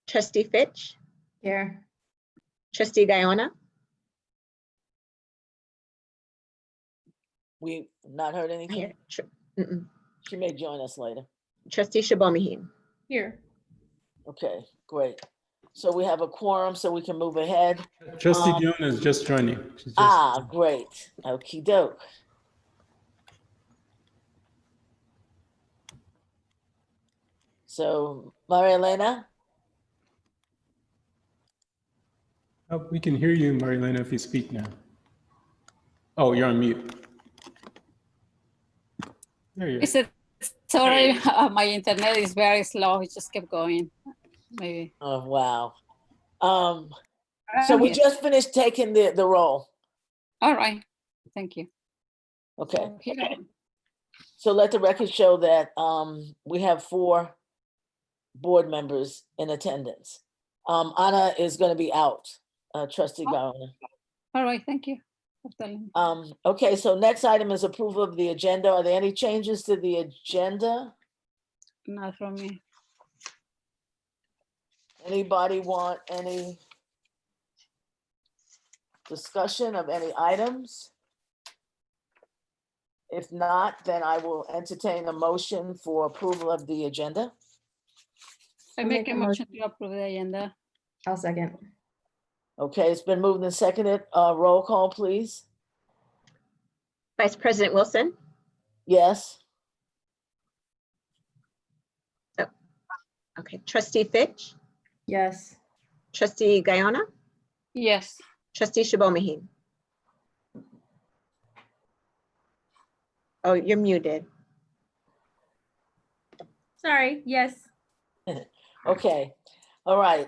Trustee Fitch, Here. Trustee Guyona, We've not heard anything. She may join us later. Trustee Shibomihin. Here. Okay, great. So we have a quorum, so we can move ahead. Trustee Dion is just joining. She's just, Ah, great. Okey doke. So, Maria Elena, oh, we can hear you, Marilena, if you speak now. Oh, you're on mute. There you Is it, sorry, my internet is very slow. It just kept going. Maybe. oh, wow. So we just finished taking the roll. All right. Thank you. Okay, Here. so let the record show that we have 4 board members in attendance. Anna is going to be out, Trustee Guyona. All right. Thank you for telling me. Okay, so next item is approval of the agenda. Are there any changes to the agenda? Not from me. Anybody want any discussion of any items? If not, then I will entertain a motion for approval of the agenda. I I'll make make a a motion to approve the agenda. I'll second. Okay, it's been moved and seconded. Roll call, please. Vice President Wilson, Yes. okay, Trustee Fitch, Yes. Trustee Guyona, Yes. Trustee Shibomihin. Oh, you're muted. Sorry. Yes. Okay. All right.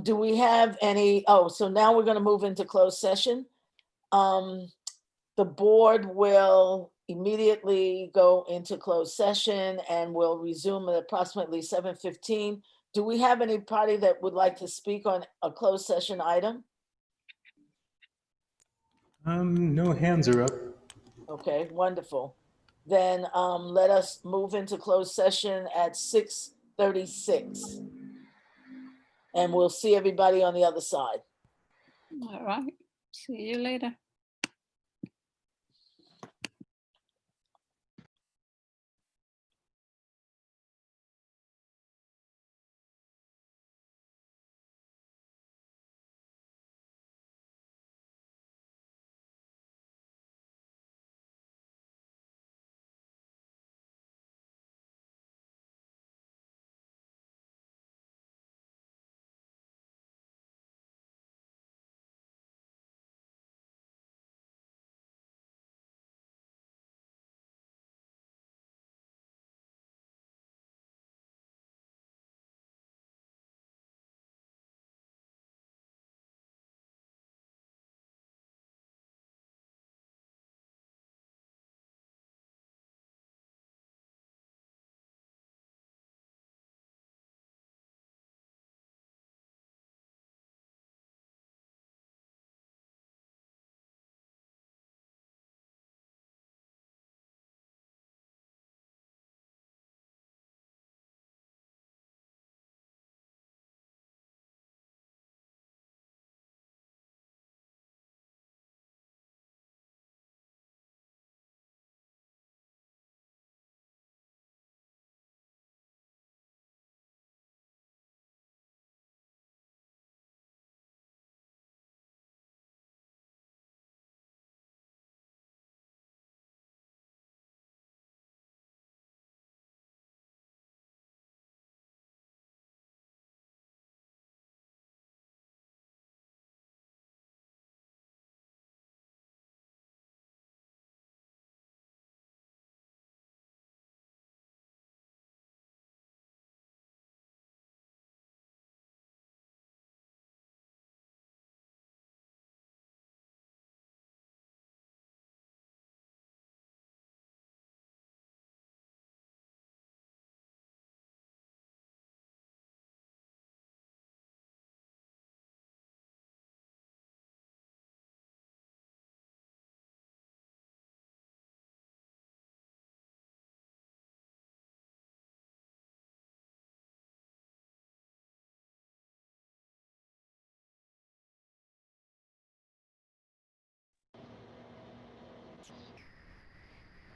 Do we have any? Oh, so now we're going to move into closed session. The board will immediately go into closed session and will resume at approximately 7:15. Do we have anybody that would like to speak on a closed session item? No hands are up. Okay, wonderful. Then let us move into closed session at 6:36. And we'll see everybody on the other side. All right. See you later.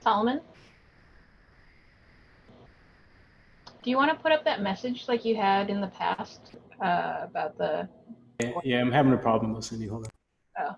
Solomon? Do you want to put up that message like you had in the past about the? Yeah, I'm having a problem listening. Hold on. Oh.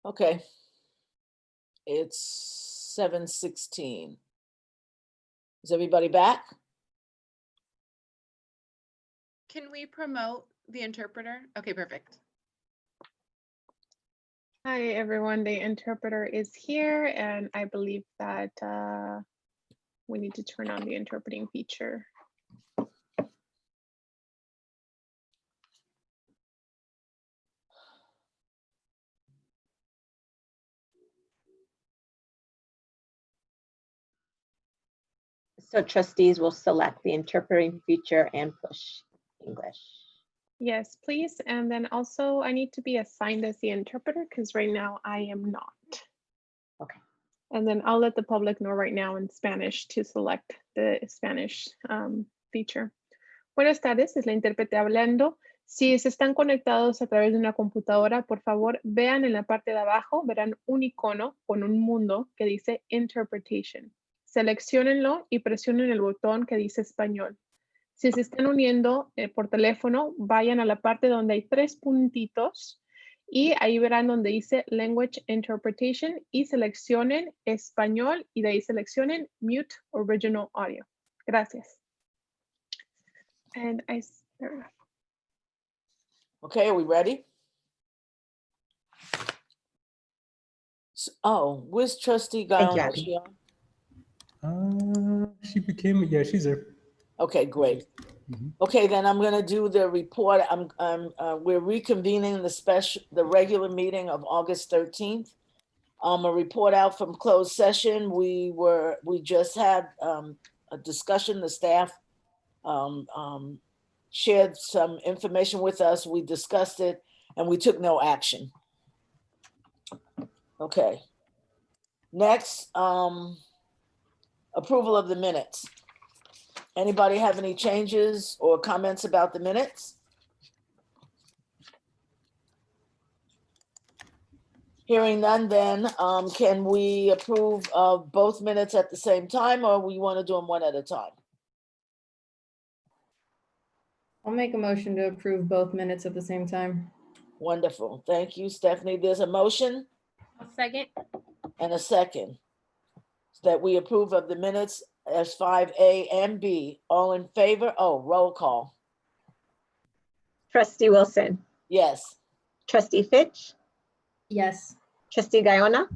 Okay. It's 7:16. Is everybody back? Can we promote the interpreter? Okay, perfect. Hi, everyone. The interpreter is here, and I believe that we need to turn on the interpreting feature. So trustees will select the interpreting feature and push English. Yes, please. And then also I need to be assigned as the interpreter because right now I am not. Okay. And then I'll let the public know right now in Spanish to select the Spanish feature. Buenas tardes, es la intérprete hablando. Si se están conectados a través de una computadora, por favor, vean en la parte de abajo, verán un icono con un mundo que dice Interpretation. Selecciónenlo y presionen el botón que dice Español. Si se están uniendo por teléfono, vayan a la parte donde hay 3 puntitos y ahí verán donde dice Language Interpretation y seleccionen Español y de ahí seleccionen Mute Original Audio. Gracias. And there we go. Okay, are we ready? Oh, where's trustee Thank you, Guyana? Abby. Is she on? She became, yeah, she's there. Okay, great. Mhm. Okay, then I'm gonna do the report. We're reconvening the regular meeting of August 13th. A report out from closed session. We just had a discussion. The staff shared some information with us. We discussed it and we took no action. Okay. Next, approval of the minutes. Anybody have any changes or comments about the minutes? Hearing none, then can we approve of both minutes at the same time, or we want to do them one at a time? I'll make a motion to approve both minutes at the same time. Wonderful. Thank you, Stephanie. There's a motion I'll second. and a second that we approve of the minutes as 5A and B. All in favor? Oh, roll call. Trustee Wilson, Yes. trustee Fitch, Yes. trustee Guyona,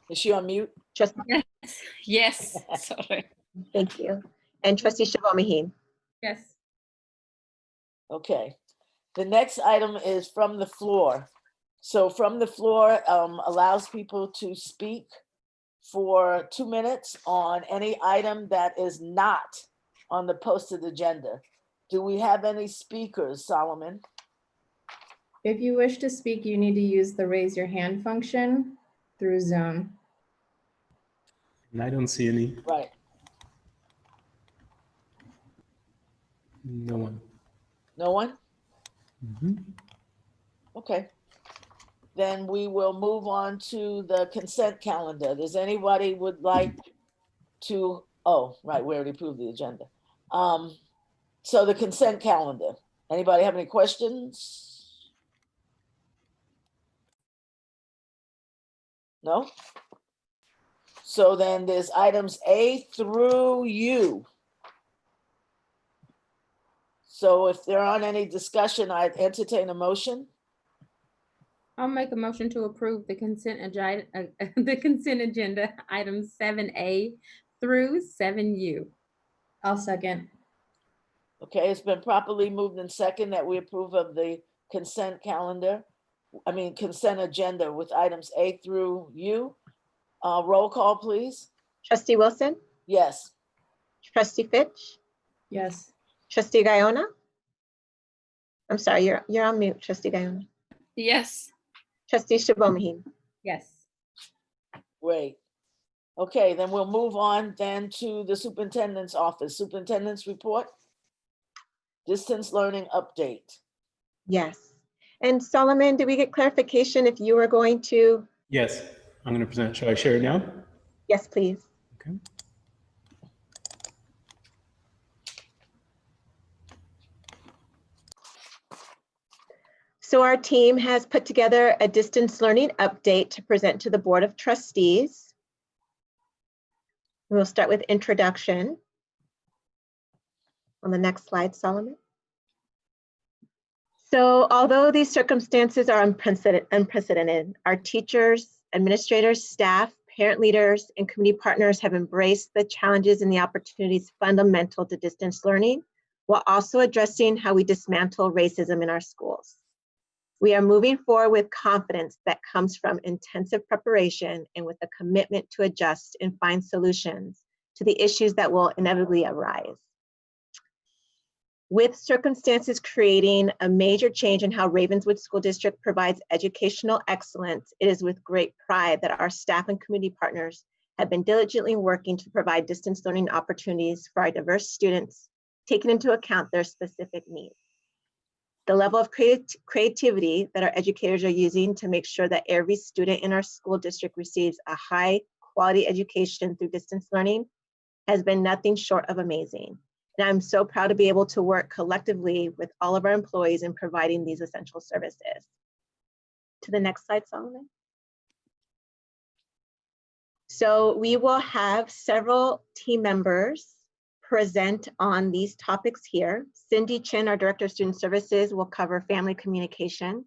Is she on mute? trustee, Yes, sorry. thank you, and trustee Chabot Mahin. Yes. Okay. The next item is from the floor. So from the floor allows people to speak for 2 minutes on any item that is not on the posted agenda. Do we have any speakers, Solomon? If you wish to speak, you need to use the raise your hand function through Zoom. And I don't see any, Right. no one. No one? Mhm. Okay. Then we will move on to the consent calendar. Does anybody would like to, oh, right, we already approved the agenda. So the consent calendar, anybody have any questions? No? So then there's items A through U. So if there aren't any discussion, I'd entertain a motion. I'll make a motion to approve the consent agenda, items 7A through 7U. I'll second. Okay, it's been properly moved in second that we approve of the consent calendar. I mean, consent agenda with items A through U. Roll call, please. Trustee Wilson, Yes. trustee Fitch, Yes. trustee Guyona. I'm sorry, you're on mute, trustee Guyona. Yes, Trustee Chabot Mahin. Yes. Great. Okay, then we'll move on then to the superintendent's office. Superintendent's report. Distance learning update. Yes. And Solomon, did we get clarification if you were going to? Yes, I'm going to present. Shall I share it now? Yes, please. Okay. So our team has put together a distance learning update to present to the Board of Trustees. We'll start with introduction. On the next slide, Solomon. So although these circumstances are unprecedented, our teachers, administrators, staff, parent leaders, and community partners have embraced the challenges and the opportunities fundamental to distance learning, while also addressing how we dismantle racism in our schools. We are moving forward with confidence that comes from intensive preparation and with a commitment to adjust and find solutions to the issues that will inevitably arise. With circumstances creating a major change in how Ravenswood School District provides educational excellence, it is with great pride that our staff and community partners have been diligently working to provide distance learning opportunities for our diverse students, taking into account their specific needs. The level of creativity that our educators are using to make sure that every student in our school district receives a high quality education through distance learning has been nothing short of amazing. And I'm so proud to be able to work collectively with all of our employees in providing these essential services. To the next slide, Solomon. So we will have several team members present on these topics here. Cindy Chin, our Director of Student Services, will cover family communication.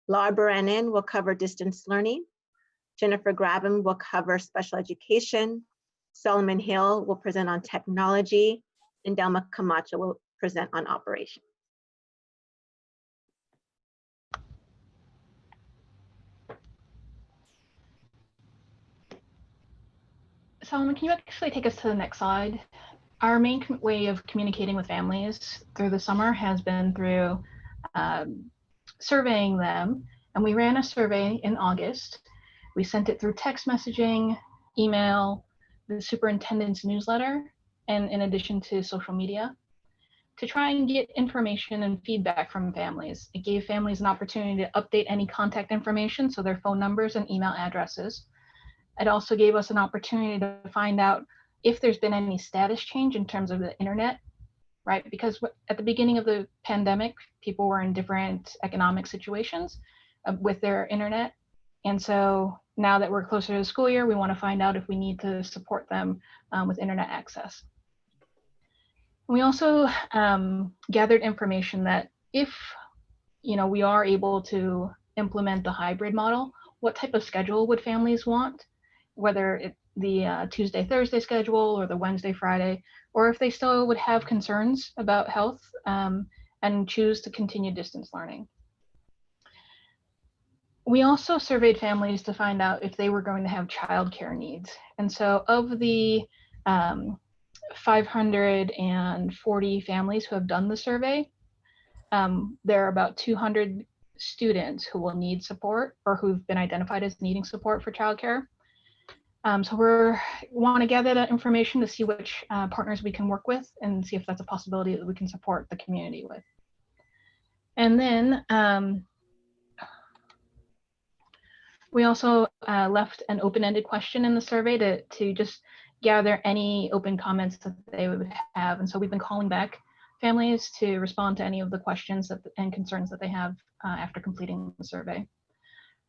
Laura Brennan will cover distance learning. Jennifer Gravlin will cover special education. Solomon Hill will present on technology, and Delma Camacho will present on operations. Solomon, can you actually take us to the next slide? Our main way of communicating with families through the summer has been through surveying them. And we ran a survey in August. We sent it through text messaging, email, the superintendent's newsletter, and in addition to social media, to try and get information and feedback from families. It gave families an opportunity to update any contact information, so their phone numbers and email addresses. It also gave us an opportunity to find out if there's been any status change in terms of the internet, right? Because at the beginning of the pandemic, people were in different economic situations with their internet. And so now that we're closer to the school year, we want to find out if we need to support them with internet access. We also gathered information that if we are able to implement the hybrid model, what type of schedule would families want, whether it the Tuesday, Thursday schedule or the Wednesday, Friday, or if they still would have concerns about health and choose to continue distance learning. We also surveyed families to find out if they were going to have childcare needs. And so of the 540 families who have done the survey, there are about 200 students who will need support or who've been identified as needing support for childcare. So we want to gather that information to see which partners we can work with and see if that's a possibility that we can support the community with. And then we also left an open-ended question in the survey to just gather any open comments that they would have. And so we've been calling back families to respond to any of the questions and concerns that they have after completing the survey.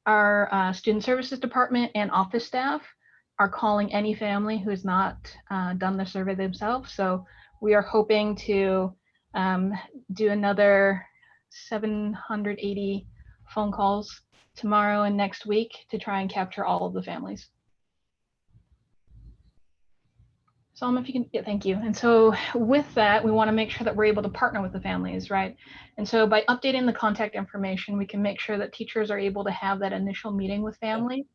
Our student services department and office staff are calling any family who has not done the survey themselves. So we are hoping to do another 780 phone calls tomorrow and next week to try and capture all of the families. Solomon, if you can, yeah, thank you. And so with that, we want to make sure that we're able to partner with the families, right? And so by updating the contact information, we can make sure that teachers are able to have that initial meeting with family.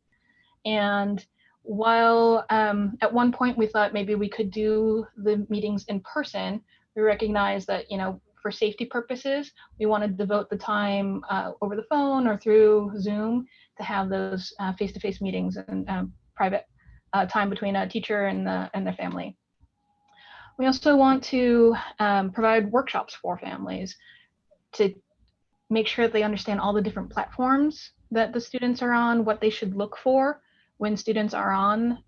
And while at one point we thought maybe we could do the meetings in person, we recognize that, for safety purposes, we want to devote the time over the phone or through Zoom to have those face-to-face meetings and private time between a teacher and their family. We also want to provide workshops for families to make sure that they understand all the different platforms that the students are on, what they should look for when students are on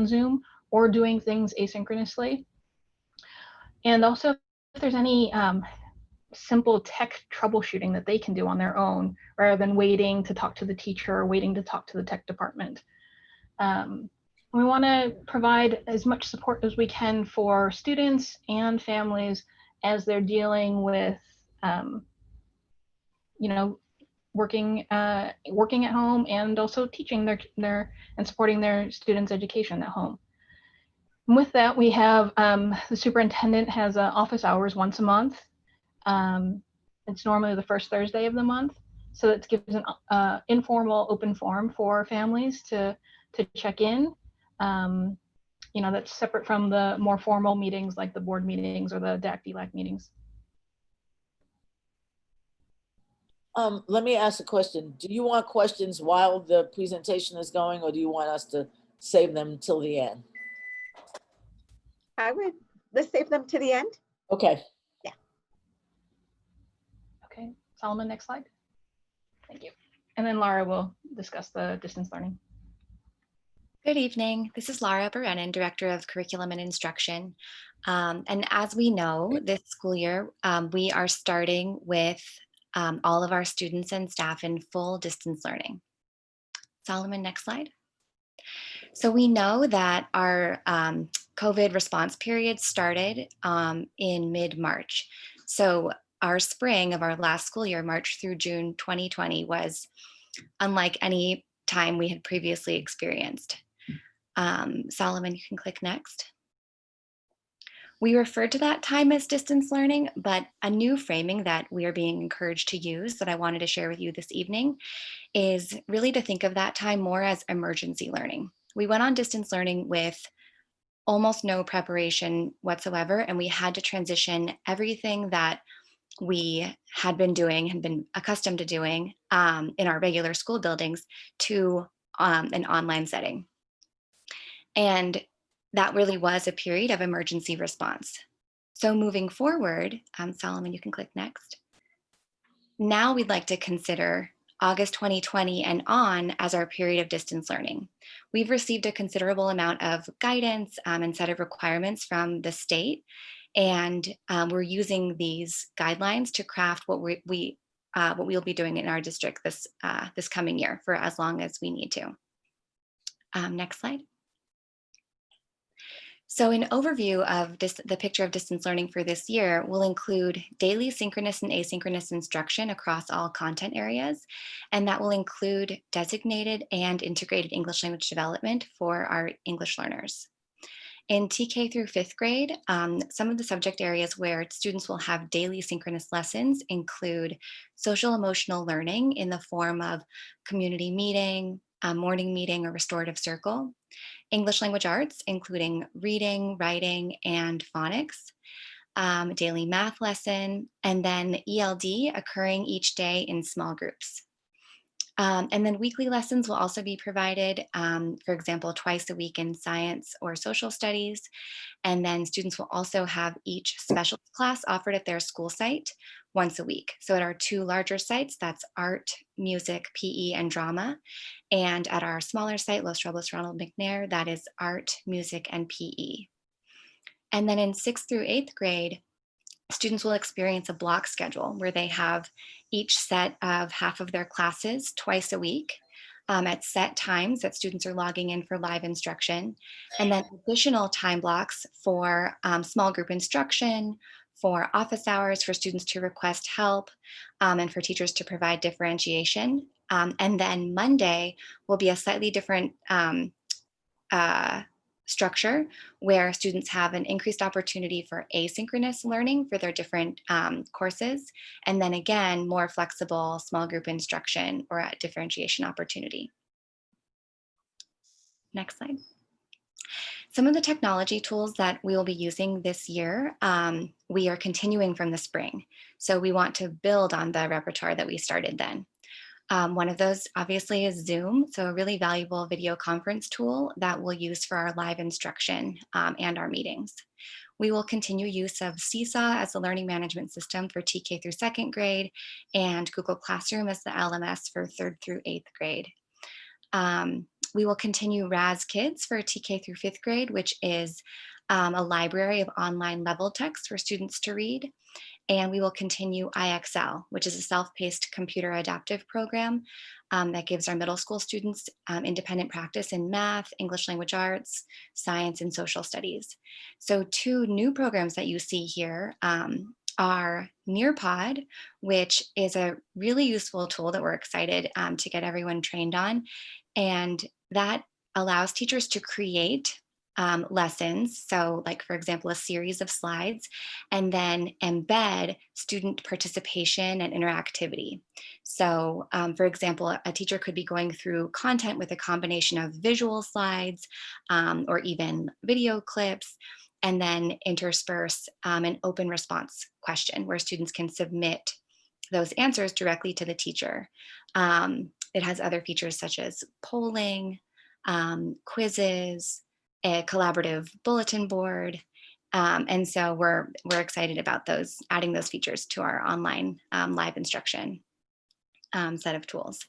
Zoom or doing things asynchronously. And also, if there's any simple tech troubleshooting that they can do on their own rather than waiting to talk to the teacher or waiting to talk to the tech department. We want to provide as much support as we can for students and families as they're dealing with, you know, working at home and also teaching their and supporting their students' education at home. And with that, we have the superintendent has office hours once a month. It's normally the first Thursday of the month, so it gives an informal open forum for families to check in. You know, that's separate from the more formal meetings like the board meetings or the DAC-DLAC meetings. Let me ask a question. Do you want questions while the presentation is going, or do you want us to save them till the end? Let's save them to the end. Okay. Okay, Solomon, next slide. Thank you. And then Lara will discuss the distance learning. Good evening. This is Lara Berenin, Director of Curriculum and Instruction. And as we know, this school year, we are starting with all of our students and staff in full distance learning. Solomon, next slide. So we know that our COVID response period started in mid-March. So our spring of our last school year, March through June 2020, was unlike any time we had previously experienced. Solomon, you can click next. We referred to that time as distance learning, but a new framing that we are being encouraged to use that I wanted to share with you this evening is really to think of that time more as emergency learning. We went on distance learning with almost no preparation whatsoever, and we had to transition everything that we had been doing and been accustomed to doing in our regular school buildings to an online setting. And that really was a period of emergency response. So moving forward, Solomon, you can click next. Now we'd like to consider August 2020 and on as our period of distance learning. We've received a considerable amount of guidance and set of requirements from the state, and we're using these guidelines to craft what we'll be doing in our district this coming year for as long as we need to. Next slide. So an overview of the picture of distance learning for this year will include daily synchronous and asynchronous instruction across all content areas, and that will include designated and integrated English language development for our English learners. In TK through 5th grade, some of the subject areas where students will have daily synchronous lessons include social emotional learning in the form of community meeting, morning meeting, or restorative circle. English language arts, including reading, writing, and phonics, daily math lesson, and then ELD occurring each day in small groups. And then weekly lessons will also be provided, for example, twice a week in science or social studies. And then students will also have each special class offered at their school site once a week. So at our two larger sites, that's art, music, PE, and drama. And at our smaller site, Los Robles Ronald McNair, that is art, music, and PE. And then in 6th through 8th grade, students will experience a block schedule where they have each set of half of their classes twice a week at set times that students are logging in for live instruction, and then additional time blocks for small group instruction, for office hours, for students to request help, and for teachers to provide differentiation. And then Monday will be a slightly different structure where students have an increased opportunity for asynchronous learning for their different courses, and then again, more flexible small group instruction or a differentiation opportunity. Next slide. Some of the technology tools that we will be using this year, we are continuing from the spring. So we want to build on the repertoire that we started then. One of those obviously is Zoom, so a really valuable video conference tool that we'll use for our live instruction and our meetings. We will continue use of Seesaw as the learning management system for TK through 2nd grade and Google Classroom as the LMS for 3rd through 8th grade. We will continue Raz Kids for TK through 5th grade, which is a library of online level text for students to read. And we will continue IXL, which is a self-paced computer adaptive program that gives our middle school students independent practice in math, English language arts, science, and social studies. So 2 new programs that you see here are Nearpod, which is a really useful tool that we're excited to get everyone trained on. And that allows teachers to create lessons. So like, for example, a series of slides, and then embed student participation and interactivity. So for example, a teacher could be going through content with a combination of visual slides or even video clips, and then intersperse an open response question where students can submit those answers directly to the teacher. It has other features such as polling, quizzes, a collaborative bulletin board. And so we're excited about those, adding those features to our online live instruction set of tools.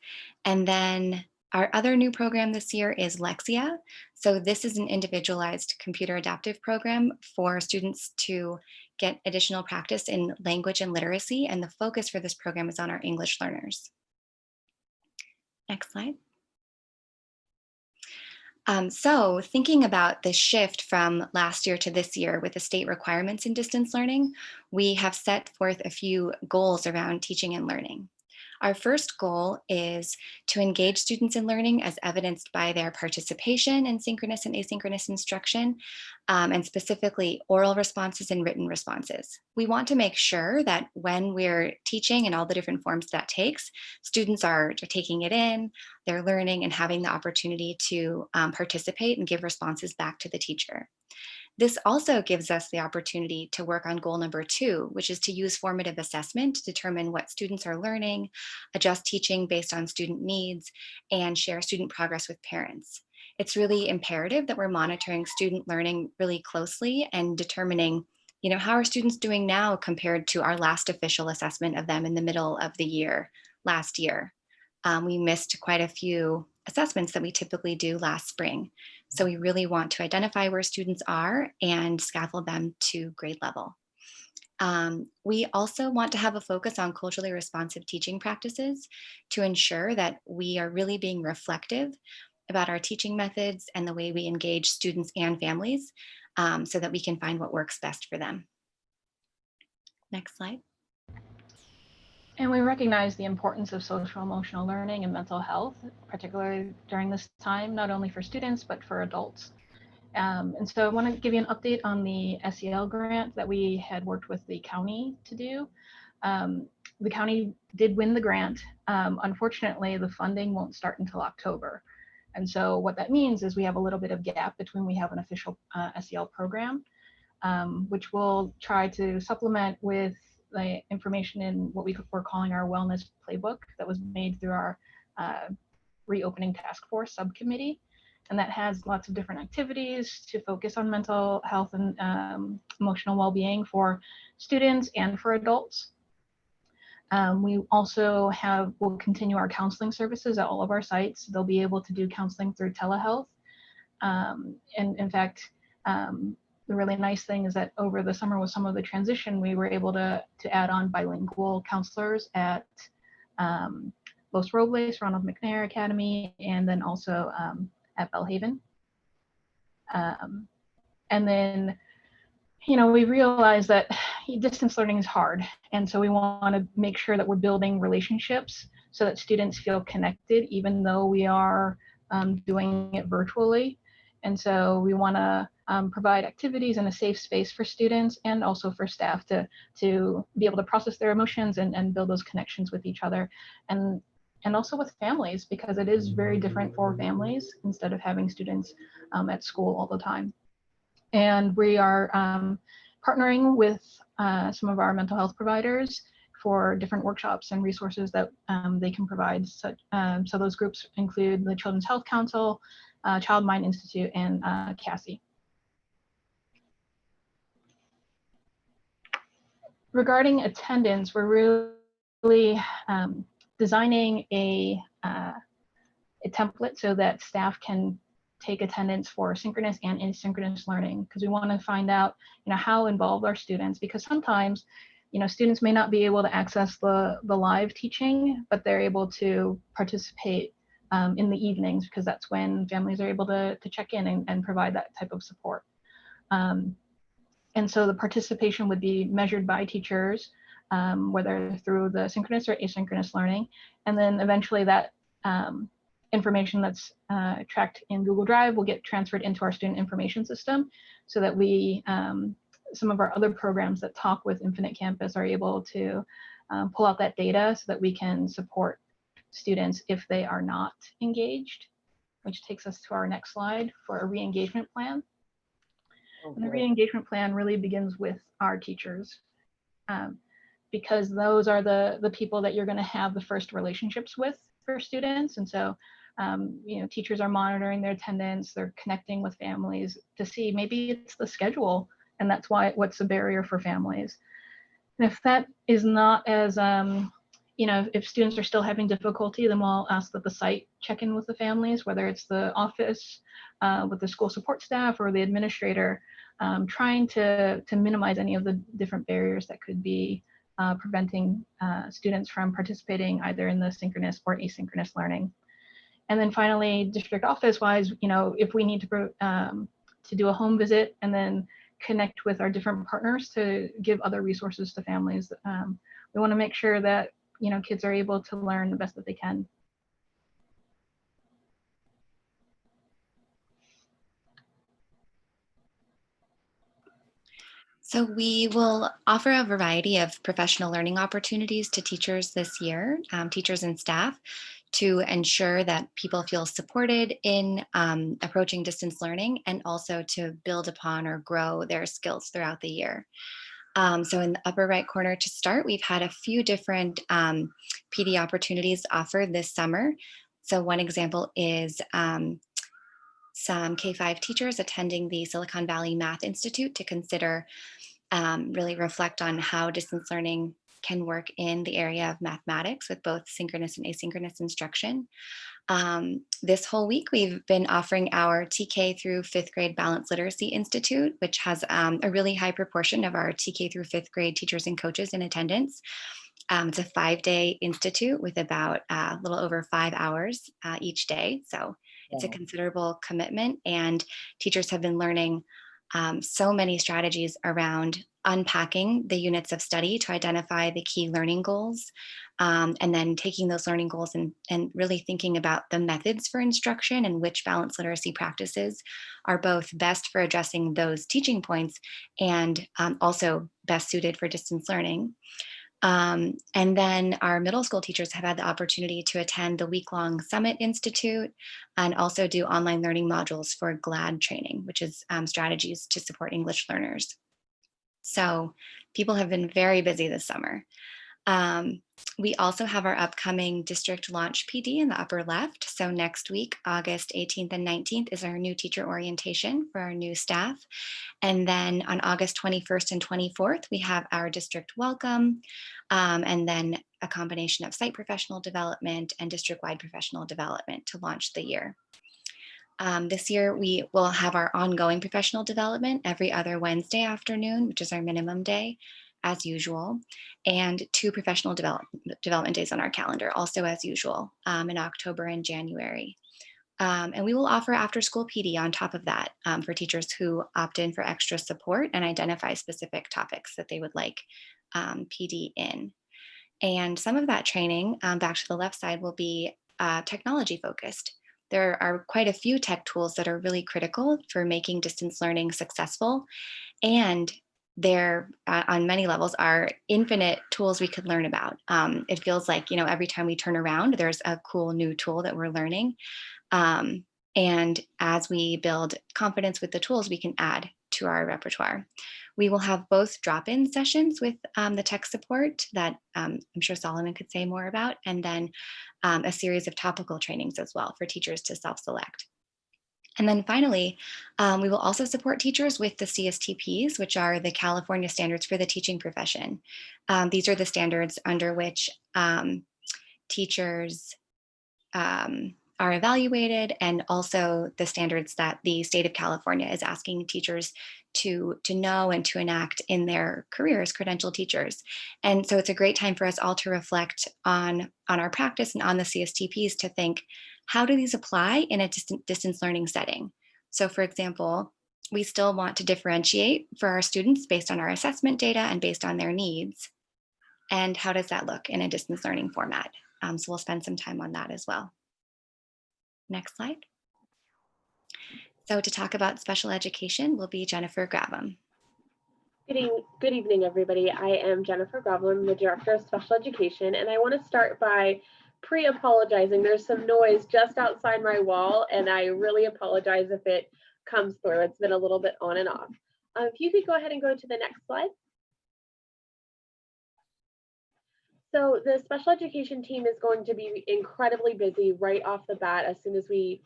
And then our other new program this year is Lexia. So this is an individualized computer adaptive program for students to get additional practice in language and literacy. And the focus for this program is on our English learners. Next slide. So thinking about the shift from last year to this year with the state requirements in distance learning, we have set forth a few goals around teaching and learning. Our first goal is to engage students in learning as evidenced by their participation in synchronous and asynchronous instruction, and specifically oral responses and written responses. We want to make sure that when we're teaching and all the different forms that takes, students are taking it in, they're learning and having the opportunity to participate and give responses back to the teacher. This also gives us the opportunity to work on goal number 2, which is to use formative assessment to determine what students are learning, adjust teaching based on student needs, and share student progress with parents. It's really imperative that we're monitoring student learning really closely and determining, how are students doing now compared to our last official assessment of them in the middle of the year, last year. We missed quite a few assessments that we typically do last spring. So we really want to identify where students are and scaffold them to grade level. We also want to have a focus on culturally responsive teaching practices to ensure that we are really being reflective about our teaching methods and the way we engage students and families so that we can find what works best for them. Next slide. And we recognize the importance of social emotional learning and mental health, particularly during this time, not only for students, but for adults. And so I want to give you an update on the SEL grant that we had worked with the county to do. The county did win the grant. Unfortunately, the funding won't start until October. And so what that means is we have a little bit of gap between we have an official SEL program, which we'll try to supplement with the information in what we're calling our wellness playbook that was made through our reopening task force subcommittee. And that has lots of different activities to focus on mental health and emotional well-being for students and for adults. We also will continue our counseling services at all of our sites. They'll be able to do counseling through telehealth. And in fact, the really nice thing is that over the summer with some of the transition, we were able to add on bilingual counselors at Los Robles, Ronald McNair Academy, and then also at Belhaven. And then, we realize that distance learning is hard. And so we want to make sure that we're building relationships so that students feel connected, even though we are doing it virtually. And so we want to provide activities and a safe space for students and also for staff to be able to process their emotions and build those connections with each other. And also with families, because it is very different for families instead of having students at school all the time. And we are partnering with some of our mental health providers for different workshops and resources that they can provide. So those groups include the Children's Health Council, Child Mind Institute, and CASI. Regarding attendance, we're really designing a template so that staff can take attendance for synchronous and asynchronous learning, because we want to find out, how involved our students, because sometimes, students may not be able to access the live teaching, but they're able to participate in the evenings, because that's when families are able to check in and provide that type of support. And so the participation would be measured by teachers, whether through the synchronous or asynchronous learning. And then eventually that information that's tracked in Google Drive will get transferred into our student information system, so that we, some of our other programs that talk with Infinite Campus, are able to pull out that data so that we can support students if they are not engaged, which takes us to our next slide for a re-engagement plan. And the re-engagement plan really begins with our teachers, because those are the people that you're going to have the first relationships with for students. And so, teachers are monitoring their attendance, they're connecting with families to see maybe it's the schedule, and that's what's a barrier for families. And if that is not as, if students are still having difficulty, then we'll ask that the site check in with the families, whether it's the office with the school support staff or the administrator, trying to minimize any of the different barriers that could be preventing students from participating either in the synchronous or asynchronous learning. And then finally, district office wise, if we need to do a home visit and then connect with our different partners to give other resources to families, we want to make sure that kids are able to learn the best that they can. So we will offer a variety of professional learning opportunities to teachers this year, teachers and staff, to ensure that people feel supported in approaching distance learning, and also to build upon or grow their skills throughout the year. So in the upper right corner to start, we've had a few different PD opportunities offered this summer. So one example is some K-5 teachers attending the Silicon Valley Math Institute to consider, really reflect on how distance learning can work in the area of mathematics with both synchronous and asynchronous instruction. This whole week, we've been offering our TK through 5th grade Balanced Literacy Institute, which has a really high proportion of our TK through 5th grade teachers and coaches in attendance. It's a 5-day institute with about a little over 5 hours each day. So it's a considerable commitment, and teachers have been learning so many strategies around unpacking the units of study to identify the key learning goals, and then taking those learning goals and really thinking about the methods for instruction and which balanced literacy practices are both best for addressing those teaching points and also best suited for distance learning. And then our middle school teachers have had the opportunity to attend the week-long Summit Institute and also do online learning modules for GLAD training, which is strategies to support English learners. So people have been very busy this summer. We also have our upcoming district launch PD in the upper left. So next week, August 18th and 19th is our new teacher orientation for our new staff. And then on August 21st and 24th, we have our district welcome, and then a combination of site professional development and district-wide professional development to launch the year. This year, we will have our ongoing professional development every other Wednesday afternoon, which is our minimum day, as usual, and 2 professional development days on our calendar, also as usual, in October and January. And we will offer after-school PD on top of that for teachers who opt in for extra support and identify specific topics that they would like PD in. And some of that training, back to the left side, will be technology focused. There are quite a few tech tools that are really critical for making distance learning successful, and there on many levels are infinite tools we could learn about. It feels like, every time we turn around, there's a cool new tool that we're learning. And as we build confidence with the tools, we can add to our repertoire. We will have both drop-in sessions with the tech support that I'm sure Solomon could say more about, and then a series of topical trainings as well for teachers to self-select. And then finally, we will also support teachers with the CSTPs, which are the California Standards for the Teaching Profession. These are the standards under which teachers are evaluated, and also the standards that the state of California is asking teachers to know and to enact in their career as credentialed teachers. And so it's a great time for us all to reflect on our practice and on the CSTPs to think, how do these apply in a distance learning setting? So for example, we still want to differentiate for our students based on our assessment data and based on their needs. And how does that look in a distance learning format? So we'll spend some time on that as well. Next slide. So to talk about special education will be Jennifer Gravlin. Good evening, everybody. I am Jennifer Gravlin, the Director of Special Education, and I want to start by pre-apologizing. There's some noise just outside my wall, and I really apologize if it comes through. It's been a little bit on and off. If you could go ahead and go to the next slide. So the special education team is going to be incredibly busy right off the bat as soon as we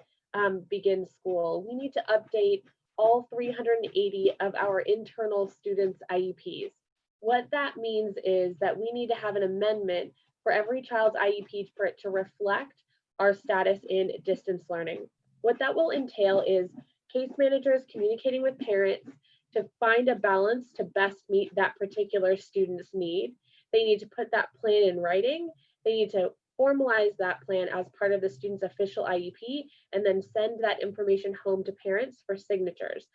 begin school. We need to update all 380 of our internal students' IEPs. What that means is that we need to have an amendment for every child's IEP for it to reflect our status in distance learning. What that will entail is case managers communicating with parents to find a balance to best meet that particular student's need. They need to put that plan in writing. They need to formalize that plan as part of the student's official IEP and then send that information home to parents for signatures.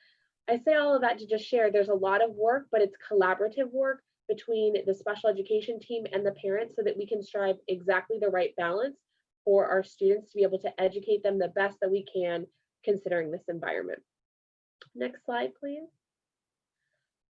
I say all of that to just share there's a lot of work, but it's collaborative work between the special education team and the parents so that we can strive exactly the right balance for our students to be able to educate them the best that we can considering this environment. Next slide, please.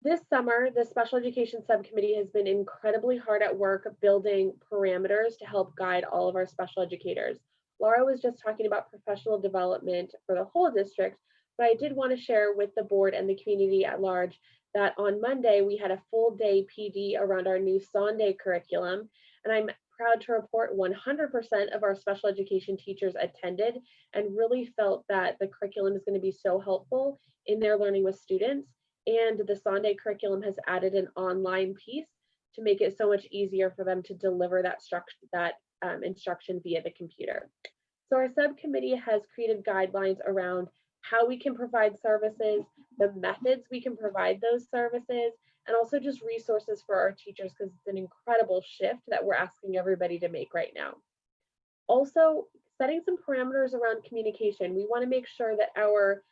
This summer, the Special Education Subcommittee has been incredibly hard at work building parameters to help guide all of our special educators. Laura was just talking about professional development for the whole district, but I did want to share with the board and the community at large that on Monday, we had a full day PD around our new Sunday curriculum, and I'm proud to report 100% of our special education teachers attended and really felt that the curriculum is going to be so helpful in their learning with students. And the Sunday curriculum has added an online piece to make it so much easier for them to deliver that instruction via the computer. So our subcommittee has created guidelines around how we can provide services, the methods we can provide those services, and also just resources for our teachers because it's an incredible shift that we're asking everybody to make right now. Also, setting some parameters around communication. We want to make sure that our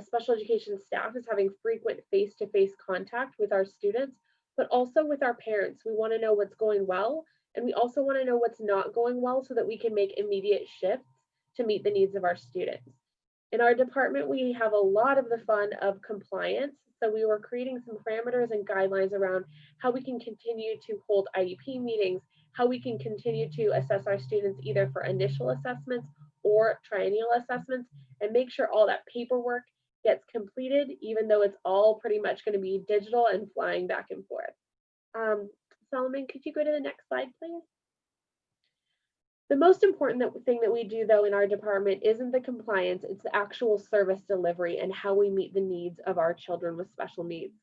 special education staff is having frequent face-to-face contact with our students, but also with our parents. We want to know what's going well, and we also want to know what's not going well so that we can make immediate shifts to meet the needs of our students. In our department, we have a lot of the fun of compliance, so we were creating some parameters and guidelines around how we can continue to hold IEP meetings, how we can continue to assess our students either for initial assessments or triennial assessments, and make sure all that paperwork gets completed, even though it's all pretty much going to be digital and flying back and forth. Solomon, could you go to the next slide, please? The most important thing that we do, though, in our department isn't the compliance, it's the actual service delivery and how we meet the needs of our children with special needs.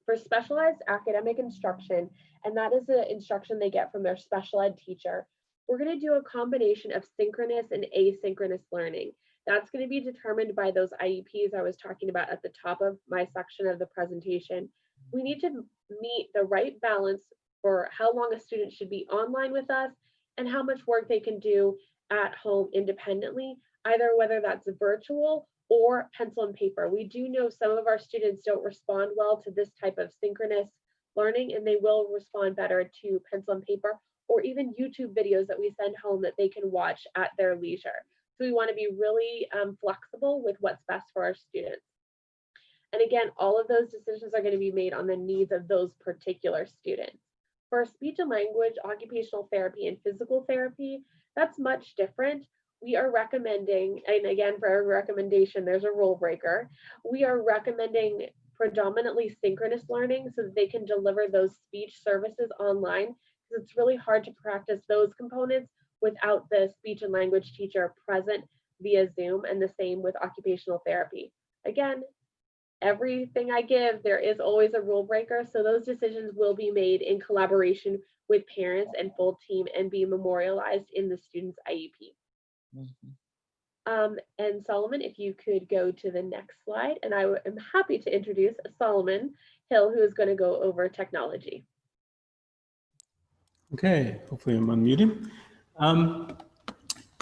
For specialized academic instruction, and that is the instruction they get from their special ed teacher, we're going to do a combination of synchronous and asynchronous learning. That's going to be determined by those IEPs I was talking about at the top of my section of the presentation. We need to meet the right balance for how long a student should be online with us and how much work they can do at home independently, either whether that's virtual or pencil and paper. We do know some of our students don't respond well to this type of synchronous learning, and they will respond better to pencil and paper or even YouTube videos that we send home that they can watch at their leisure. So we want to be really flexible with what's best for our students. And again, all of those decisions are going to be made on the needs of those particular students. For speech and language, occupational therapy, and physical therapy, that's much different. We are recommending, and again, for every recommendation, there's a rule breaker. We are recommending predominantly synchronous learning so that they can deliver those speech services online, because it's really hard to practice those components without the speech and language teacher present via Zoom, and the same with occupational therapy. Again, everything I give, there is always a rule breaker, so those decisions will be made in collaboration with parents and full team and be memorialized in the student's IEP. And Solomon, if you could go to the next slide, and I am happy to introduce Solomon Hill, who is going to go over technology. Okay, hopefully I'm unmuted.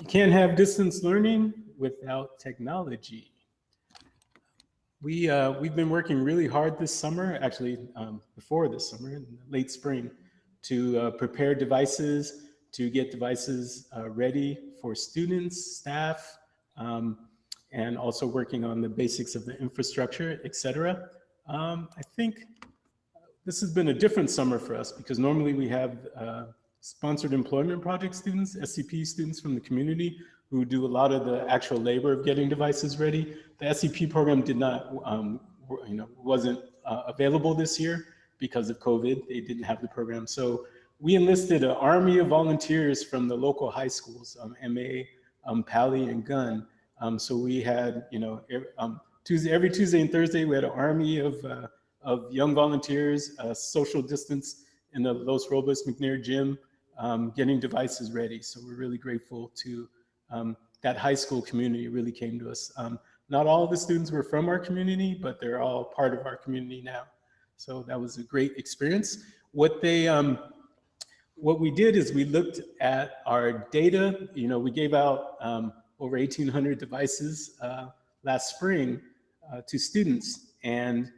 You can't have distance learning without technology. We've been working really hard this summer, actually before this summer, in late spring, to prepare devices, to get devices ready for students, staff, and also working on the basics of the infrastructure, et cetera. I think this has been a different summer for us because normally we have sponsored employment project students, SCP students from the community who do a lot of the actual labor of getting devices ready. The SCP program did not, wasn't available this year because of COVID. They didn't have the program. So we enlisted an army of volunteers from the local high schools, MA, Pali, and Gunn. So we had, every Tuesday and Thursday, we had an army of young volunteers, social distance in the Los Robles McNair gym, getting devices ready. So we're really grateful to that high school community really came to us. Not all of the students were from our community, but they're all part of our community now. So that was a great experience. What we did is we looked at our data. We gave out over 1,800 devices last spring to students. And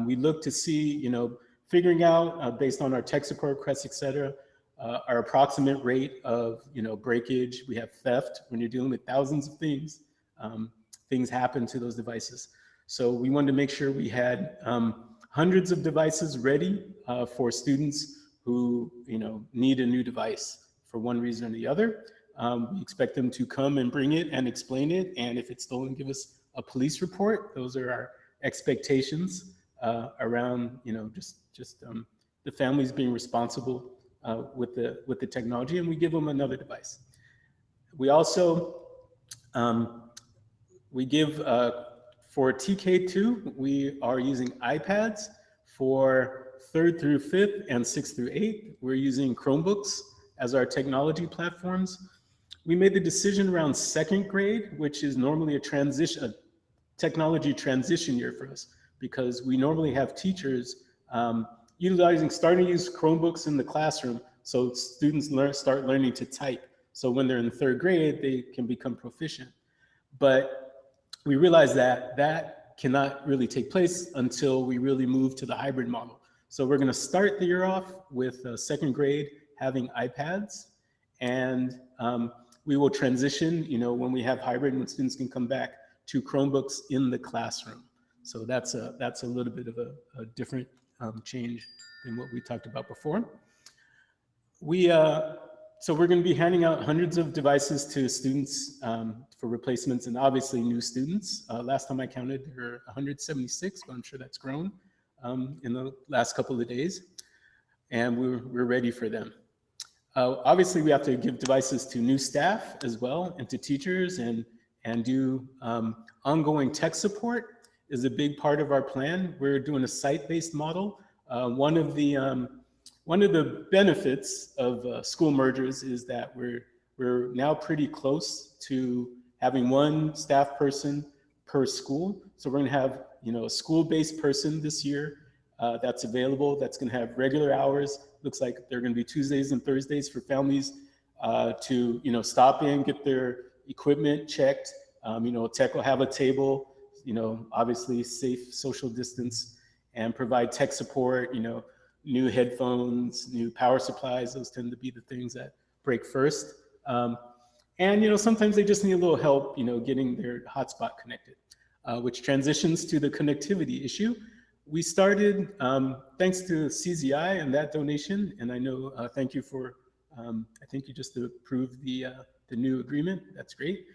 we looked to see, figuring out based on our tech support requests, et cetera, our approximate rate of, breakage. We have theft when you're dealing with thousands of things. Things happen to those devices. So we wanted to make sure we had hundreds of devices ready for students who, need a new device for one reason or the other. We expect them to come and bring it and explain it. And if it's stolen, give us a police report. Those are our expectations around, the families being responsible with the technology, and we give them another device. We also, we give, for TK2, we are using iPads. For 3rd through 5th and 6th through 8th, we're using Chromebooks as our technology platforms. We made the decision around 2nd grade, which is normally a technology transition year for us, because we normally have teachers starting to use Chromebooks in the classroom so students start learning to type. So when they're in 3rd grade, they can become proficient. But we realized that that cannot really take place until we really move to the hybrid model. So we're gonna start the year off with 2nd grade having iPads, and we will transition, when we have hybrid and students can come back to Chromebooks in the classroom. So that's a little bit of a different change than what we talked about before. So we're going to be handing out hundreds of devices to students for replacements and obviously new students. Last time I counted, there were 176, but I'm sure that's grown in the last couple of days. And we're ready for them. Obviously, we have to give devices to new staff as well and to teachers and do ongoing tech support is a big part of our plan. We're doing a site-based model. One of the benefits of school mergers is that we're now pretty close to having one staff person per school. So we're gonna have a school-based person this year that's available, that's gonna have regular hours. Looks like they're gonna be Tuesdays and Thursdays for families to stop in, get their equipment checked. Tech will have a table, obviously safe social distance, and provide tech support, new headphones, new power supplies. Those tend to be the things that break first. And sometimes they just need a little help, getting their hotspot connected, which transitions to the connectivity issue. We started, thanks to CZI and that donation, and I know, thank you for, I think you just approved the new agreement. That's great.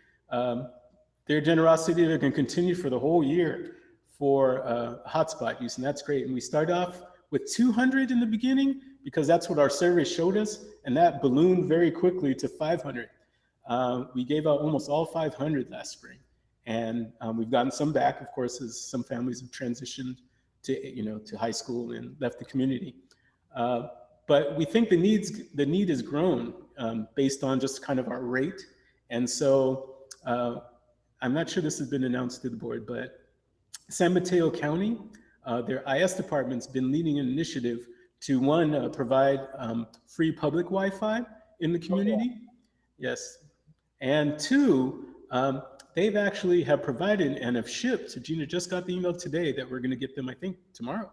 Their generosity, they're gonna continue for the whole year for hotspot use, and that's great. And we start off with 200 in the beginning because that's what our survey showed us, and that ballooned very quickly to 500. We gave out almost all 500 last spring, and we've gotten some back, of course, as some families have transitioned to high school and left the community. But we think the need has grown based on just kind of our rate, and so I'm not sure this has been announced to the board, but San Mateo County, their IS department's been leading an initiative to one, provide free public Wi-Fi in the community. Yes. And two, they've actually have provided and have shipped, Gina just got the email today that we're gonna get them, I think, tomorrow.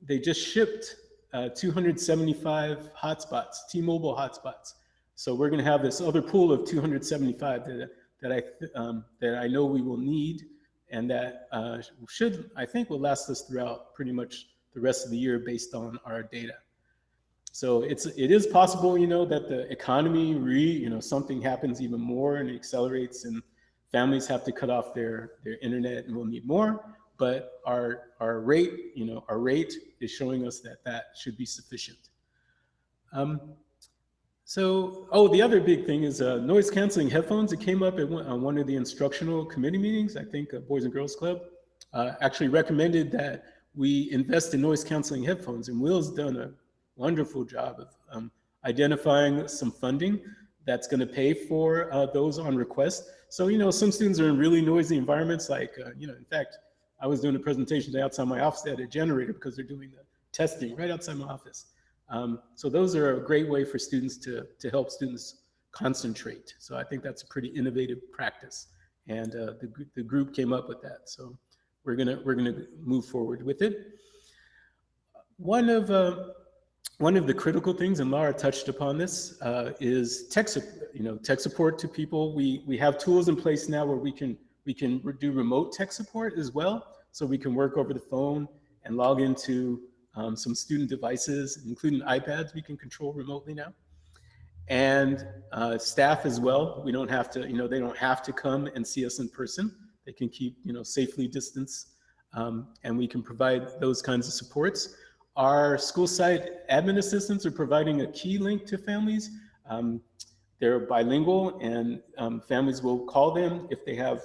They just shipped 275 hotspots, T-Mobile hotspots. So we're gonna have this other pool of 275 that I know we will need, and that I think will last us throughout pretty much the rest of the year based on our data. So it is possible, that the economy, something happens even more and it accelerates and families have to cut off their internet and we'll need more. But our rate, our rate is showing us that should be sufficient. The other big thing is noise canceling headphones. It came up at one of the instructional committee meetings. I think Boys and Girls Club actually recommended that we invest in noise canceling headphones, and Will's done a wonderful job of identifying some funding that's going to pay for those on request. So, some students are in really noisy environments, like, in fact, I was doing a presentation outside my office at a generator because they're doing the testing right outside my office. So those are a great way for students to help students concentrate. So I think that's a pretty innovative practice, and the group came up with that. So we're gonna move forward with it. One of the critical things, and Laura touched upon this, is tech support to people. We have tools in place now where we can do remote tech support as well. So we can work over the phone and log into some student devices, including iPads, we can control remotely now. And staff as well. We don't have to, they don't have to come and see us in person. They can keep, safely distanced, and we can provide those kinds of supports. Our school site admin assistants are providing a key link to families. They're bilingual, and families will call them if they have,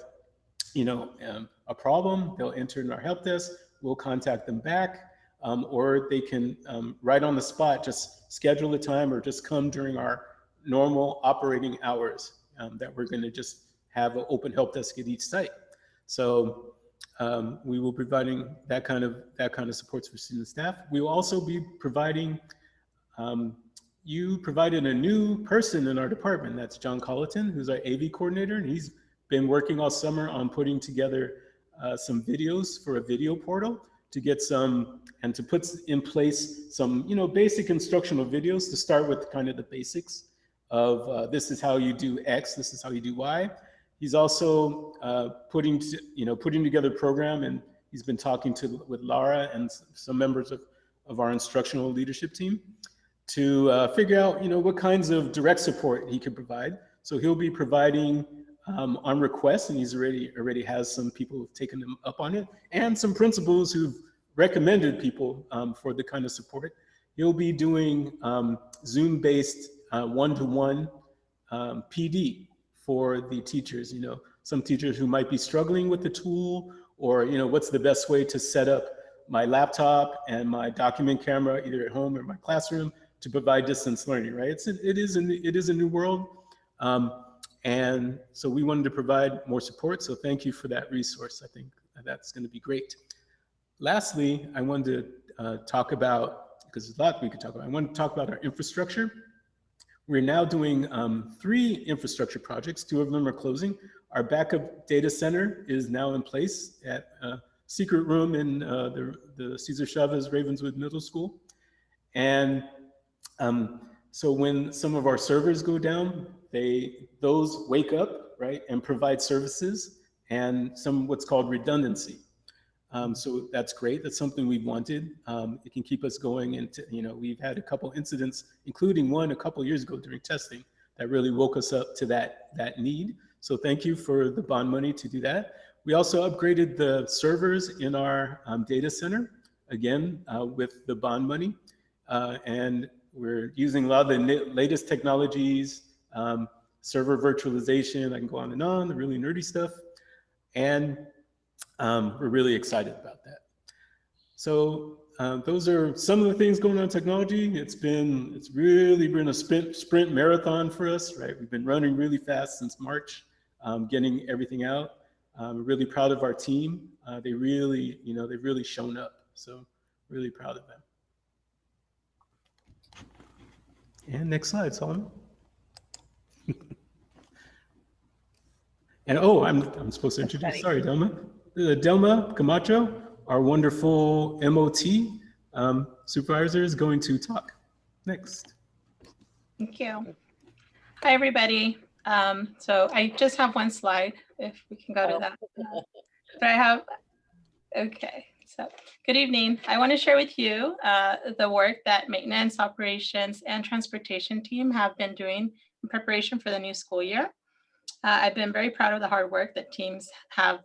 a problem. They'll enter in our help desk. We'll contact them back, or they can, right on the spot, just schedule a time or just come during our normal operating hours that we're going to just have an open help desk at each site. So we will be providing that kind of supports for student staff. We will also be providing, you provided a new person in our department. That's John Colleton, who's our AV coordinator, and he's been working all summer on putting together some videos for a video portal to get some, and to put in place some, basic instructional videos to start with kind of the basics of this is how you do X, this is how you do Y. He's also putting together a program, and he's been talking with Laura and some members of our instructional leadership team to figure out, what kinds of direct support he could provide. So he'll be providing on request, and he's already has some people who've taken him up on it, and some principals who've recommended people for the kind of support. He'll be doing Zoom-based one-to-one PD for the teachers. Some teachers who might be struggling with the tool, or what's the best way to set up my laptop and my document camera either at home or in my classroom to provide distance learning, right? It is a new world. And so we wanted to provide more support. So thank you for that resource. I think that's going to be great. Lastly, I wanted to talk about, because there's a lot we could talk about, I want to talk about our infrastructure. We're now doing 3 infrastructure projects. 2 of them are closing. Our backup data center is now in place at a secret room in the Cesar Chavez Ravenswood Middle School. And so when some of our servers go down, those wake up, right, and provide services and some what's called redundancy. So that's great. That's something we wanted. It can keep us going. And we've had a couple incidents, including one a couple years ago during testing, that really woke us up to that need. So thank you for the bond money to do that. We also upgraded the servers in our data center, again, with the bond money. And we're using a lot of the latest technologies, server virtualization, I can go on, the really nerdy stuff. And we're really excited about that. So those are some of the things going on in technology. It's really been a sprint marathon for us, right? We've been running really fast since March. getting everything out. I'm really proud of our team. They really, they've really shown up. So really proud of them. And next slide, Solomon. And oh, I'm supposed to introduce, sorry, Delma. Delma Camacho, our wonderful MOT supervisor, is going to talk. Next. Thank you. Hi, everybody. So I just have one slide, if we can go to that. But I have, okay. So good evening. I want to share with you the work that maintenance, operations, and transportation team have been doing in preparation for the new school year. I've been very proud of the hard work that teams have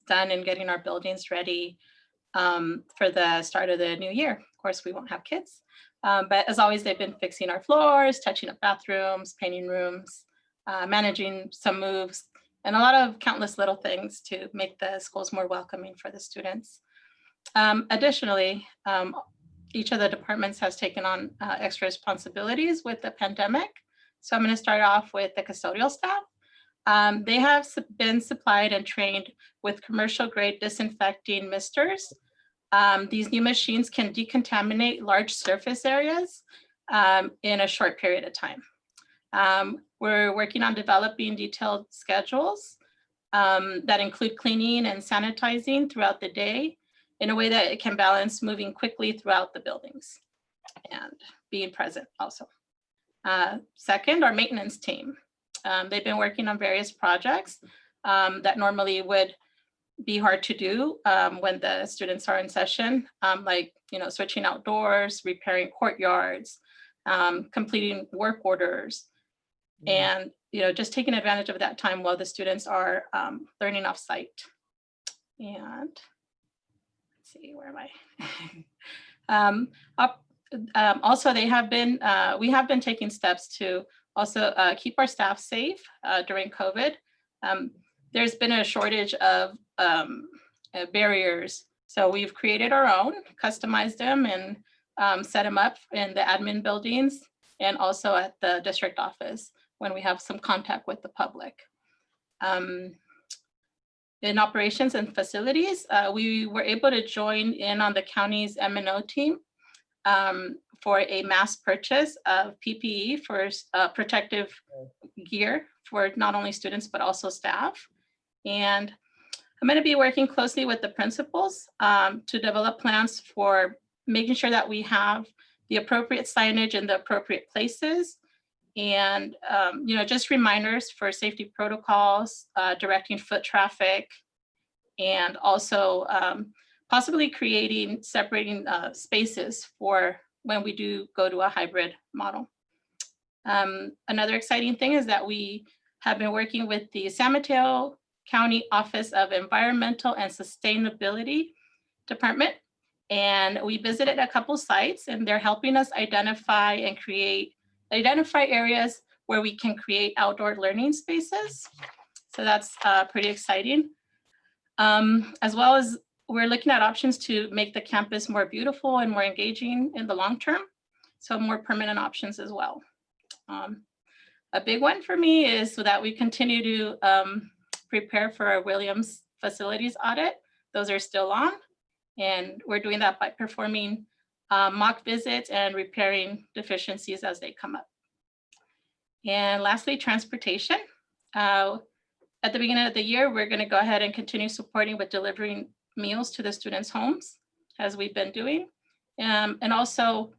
done in getting our buildings ready for the start of the new year. Of course, we won't have kids, but as always, they've been fixing our floors, touching up bathrooms, painting rooms, managing some moves, and a lot of countless little things to make the schools more welcoming for the students. Additionally, each of the departments has taken on extra responsibilities with the pandemic. So I'm going to start off with the custodial staff. They have been supplied and trained with commercial grade disinfecting misters. These new machines can decontaminate large surface areas in a short period of time. We're working on developing detailed schedules that include cleaning and sanitizing throughout the day in a way that it can balance moving quickly throughout the buildings and being present also. Second, our maintenance team. They've been working on various projects that normally would be hard to do when the students are in session, like switching out doors, repairing courtyards, completing work orders, and just taking advantage of that time while the students are learning off site. And let's see, where am I? Also, we have been taking steps to also keep our staff safe during COVID. There's been a shortage of barriers. So we've created our own, customized them, and set them up in the admin buildings and also at the district office when we have some contact with the public. In operations and facilities, we were able to join in on the county's M&O team for a mass purchase of PPE for protective gear for not only students, but also staff. And I'm going to be working closely with the principals to develop plans for making sure that we have the appropriate signage in the appropriate places. And, just reminders for safety protocols, directing foot traffic, and also possibly separating spaces for when we do go to a hybrid model. Another exciting thing is that we have been working with the San Mateo County Office of Environmental and Sustainability Department. And we visited a couple sites, and they're helping us identify areas where we can create outdoor learning spaces. So that's pretty exciting. As well as we're looking at options to make the campus more beautiful and more engaging in the long term. So more permanent options as well. A big one for me is so that we continue to prepare for our Williams facilities audit. Those are still on, and we're doing that by performing mock visits and repairing deficiencies as they come up. And lastly, transportation. At the beginning of the year, we're going to go ahead and continue supporting with delivering meals to the students' homes, as we've been doing, and also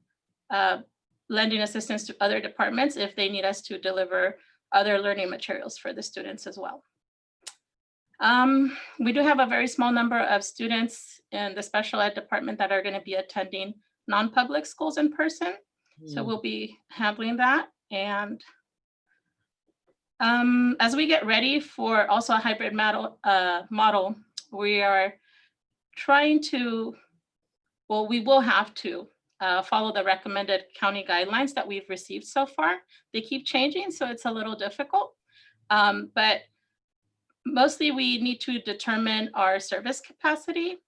lending assistance to other departments if they need us to deliver other learning materials for the students as well. We do have a very small number of students in the special ed department that are going to be attending non-public schools in person. So we'll be handling that. And as we get ready for also a hybrid model, we are trying to, we will have to follow the recommended county guidelines that we've received so far. They keep changing, so it's a little difficult. But mostly we need to determine our service capacity.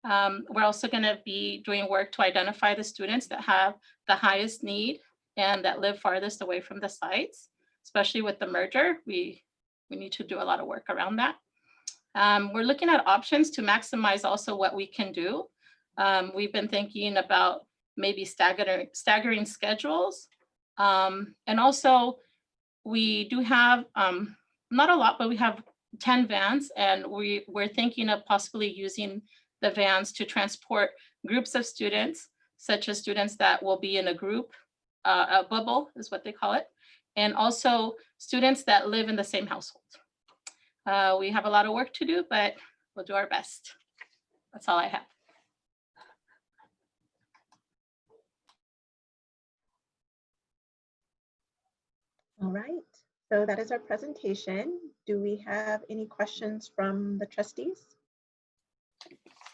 We're also going to be doing work to identify the students that have the highest need and that live farthest away from the sites, especially with the merger. We we need to do a lot of work around that. We're looking at options to maximize also what we can do. We've been thinking about maybe staggering schedules. And also we do have, not a lot, but we have 10 vans, and we're thinking of possibly using the vans to transport groups of students, such as students that will be in a group, a bubble is what they call it, and also students that live in the same household. We have a lot of work to do, but we'll do our best. That's all I have. All right, so that is our presentation. Do we have any questions from the trustees?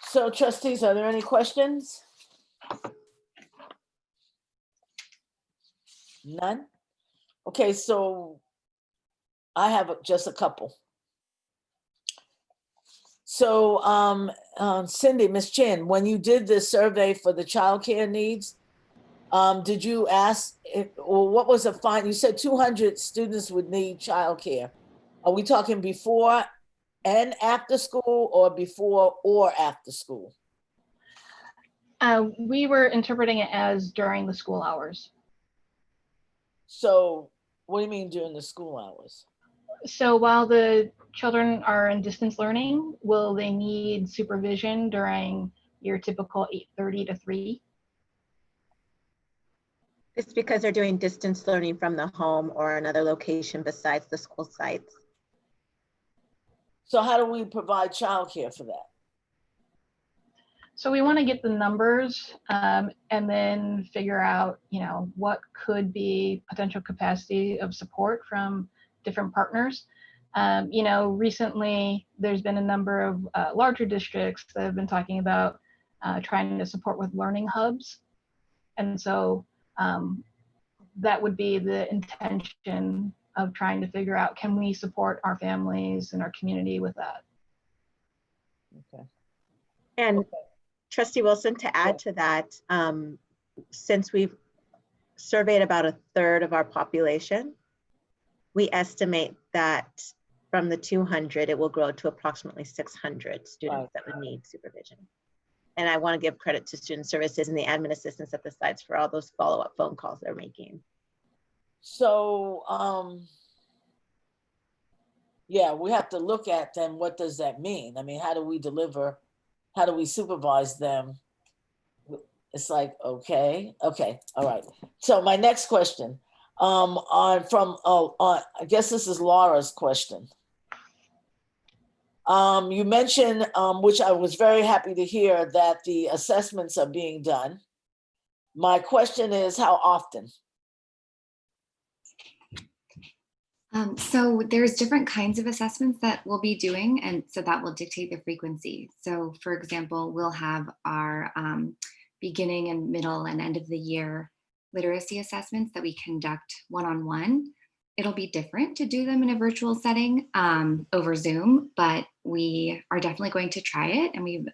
So trustees, are there any questions? None? Okay, so I have just a couple. So Cindy, Ms. Chin, when you did this survey for the childcare needs, did you ask, or what was the find? You said 200 students would need childcare. Are we talking before and after school, or before or after school? We were interpreting it as during the school hours. So what do you mean during the school hours? So while the children are in distance learning, will they need supervision during your typical 8:30 to 3? It's because they're doing distance learning from the home or another location besides the school sites. So how do we provide childcare for that? So we want to get the numbers and then figure out, what could be potential capacity of support from different partners. Recently there's been a number of larger districts that have been talking about trying to support with learning hubs. And so that would be the intention of trying to figure out, can we support our families and our community with that? Okay. And okay. Trustee Wilson, to add to that, since we've surveyed about 1/3 of our population, we estimate that from the 200, it will grow to approximately 600 students that would need supervision. And I want to give credit to student services and the admin assistants at the sites for all those follow-up phone calls they're making. So, yeah, we have to look at then, what does that mean? I mean, how do we deliver? How do we supervise them? It's like, okay, all right. So my next question, I guess this is Laura's question. You mentioned, which I was very happy to hear, that the assessments are being done. My question is, how often? So there's different kinds of assessments that we'll be doing, and so that will dictate the frequency. So for example, we'll have our beginning and middle and end of the year literacy assessments that we conduct one-on-one. It'll be different to do them in a virtual setting over Zoom, but we are definitely going to try it. And we've,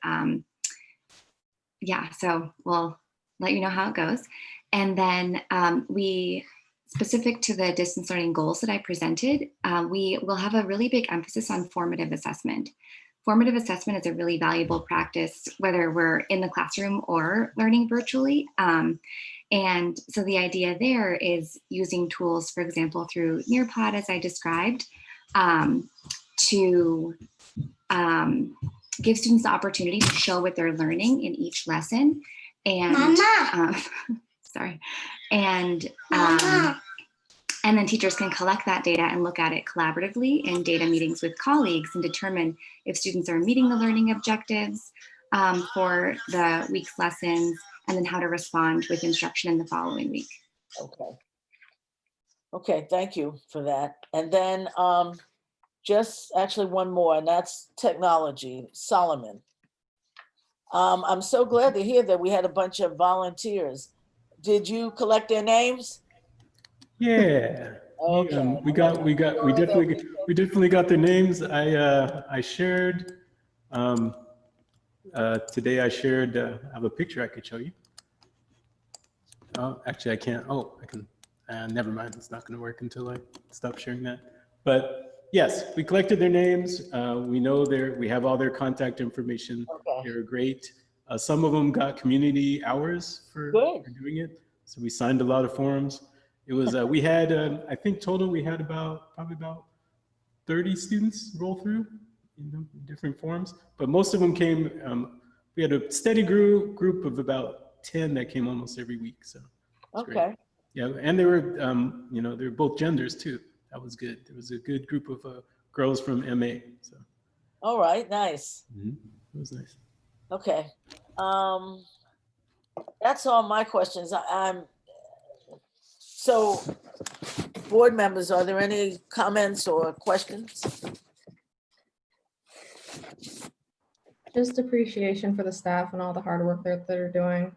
so we'll let you know how it goes. And then specific to the distance learning goals that I presented, we will have a really big emphasis on formative assessment. Formative assessment is a really valuable practice, whether we're in the classroom or learning virtually. And so the idea there is using tools, for example, through Nearpod, as I described, to give students the opportunity to show what they're learning in each lesson. And sorry. And then teachers can collect that data and look at it collaboratively in data meetings with colleagues and determine if students are meeting the learning objectives for the week's lessons, and then how to respond with instruction in the following week. Okay, thank you for that. And then just actually one more, and that's technology. Solomon. I'm so glad to hear that we had a bunch of volunteers. Did you collect their names? Yeah. Okay. We definitely got their names. I shared today. I shared. I have a picture I could show you. Oh, actually, I can't. Oh, I can. Never mind. It's not going to work until I stop sharing that. But Yes, we collected their names. We know we have all their contact information. Okay. They were great. Some of them got community hours for doing it. So we signed a lot of forms. It was, we had, I think total we had probably about 30 students roll through in different forms, but most of them came, we had a steady group of about 10 that came almost every week. So it's Okay. great. Yeah, and they were, you know, they were both genders too. That was good. There was a good group of girls from MA. So. All right, nice. It was nice. Okay. That's all my questions. So board members, are there any comments or questions? Just appreciation for the staff and all the hard work that they're doing.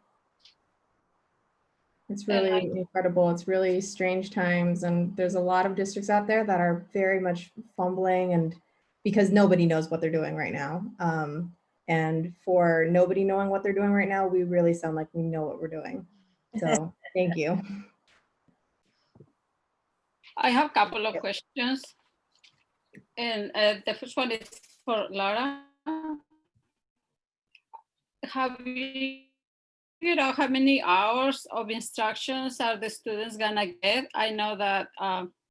It's really incredible. It's really strange times, and there's a lot of districts out there that are very much fumbling, and because nobody knows what they're doing right now. And for nobody knowing what they're doing right now, we really sound like we know what we're doing. So thank you. I have a couple of questions. And the first one is for Laura. Have you know how many hours of instructions are the students gonna get? I know that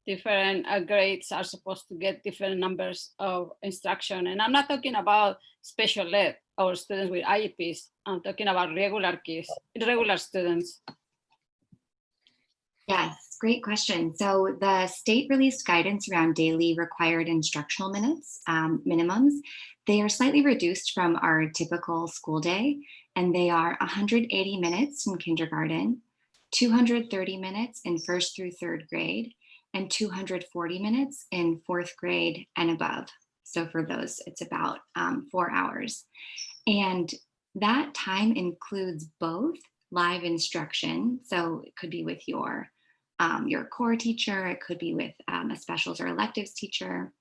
different grades are supposed to get different numbers of instruction. And I'm not talking about special ed or students with IEPs. I'm talking about regular kids, regular students. Yes, great question. So the state released guidance around daily required instructional minutes, minimums. They are slightly reduced from our typical school day, and they are 180 minutes in kindergarten, 230 minutes in 1st through 3rd grade, and 240 minutes in 4th grade and above. So for those, it's about 4 hours. And that time includes both live instruction. So it could be with your core teacher, it could be with a specials or electives teacher,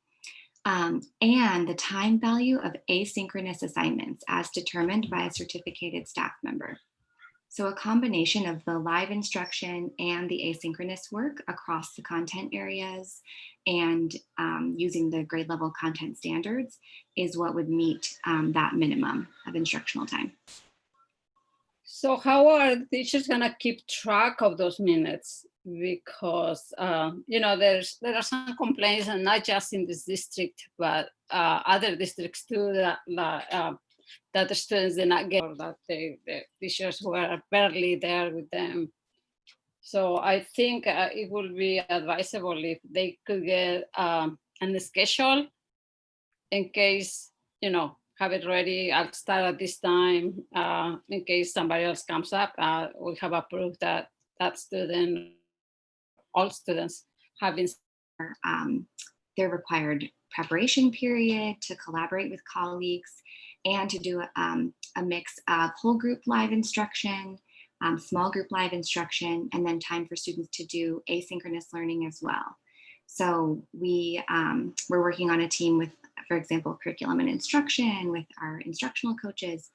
and the time value of asynchronous assignments as determined by a certificated staff member. So a combination of the live instruction and the asynchronous work across the content areas and using the grade level content standards is what would meet that minimum of instructional time. So how are teachers gonna keep track of those minutes? Because you know, there are some complaints, and not just in this district, but other districts too, that the students did not get, or that the teachers were barely there with them. So I think it would be advisable if they could get a schedule in case, you know, have it ready. I'll start at this time in case somebody else comes up. We have approved that student, all students having their required preparation period to collaborate with colleagues and to do a mix of whole group live instruction, small group live instruction, and then time for students to do asynchronous learning as well. So we're working on a team with, for example, curriculum and instruction with our instructional coaches,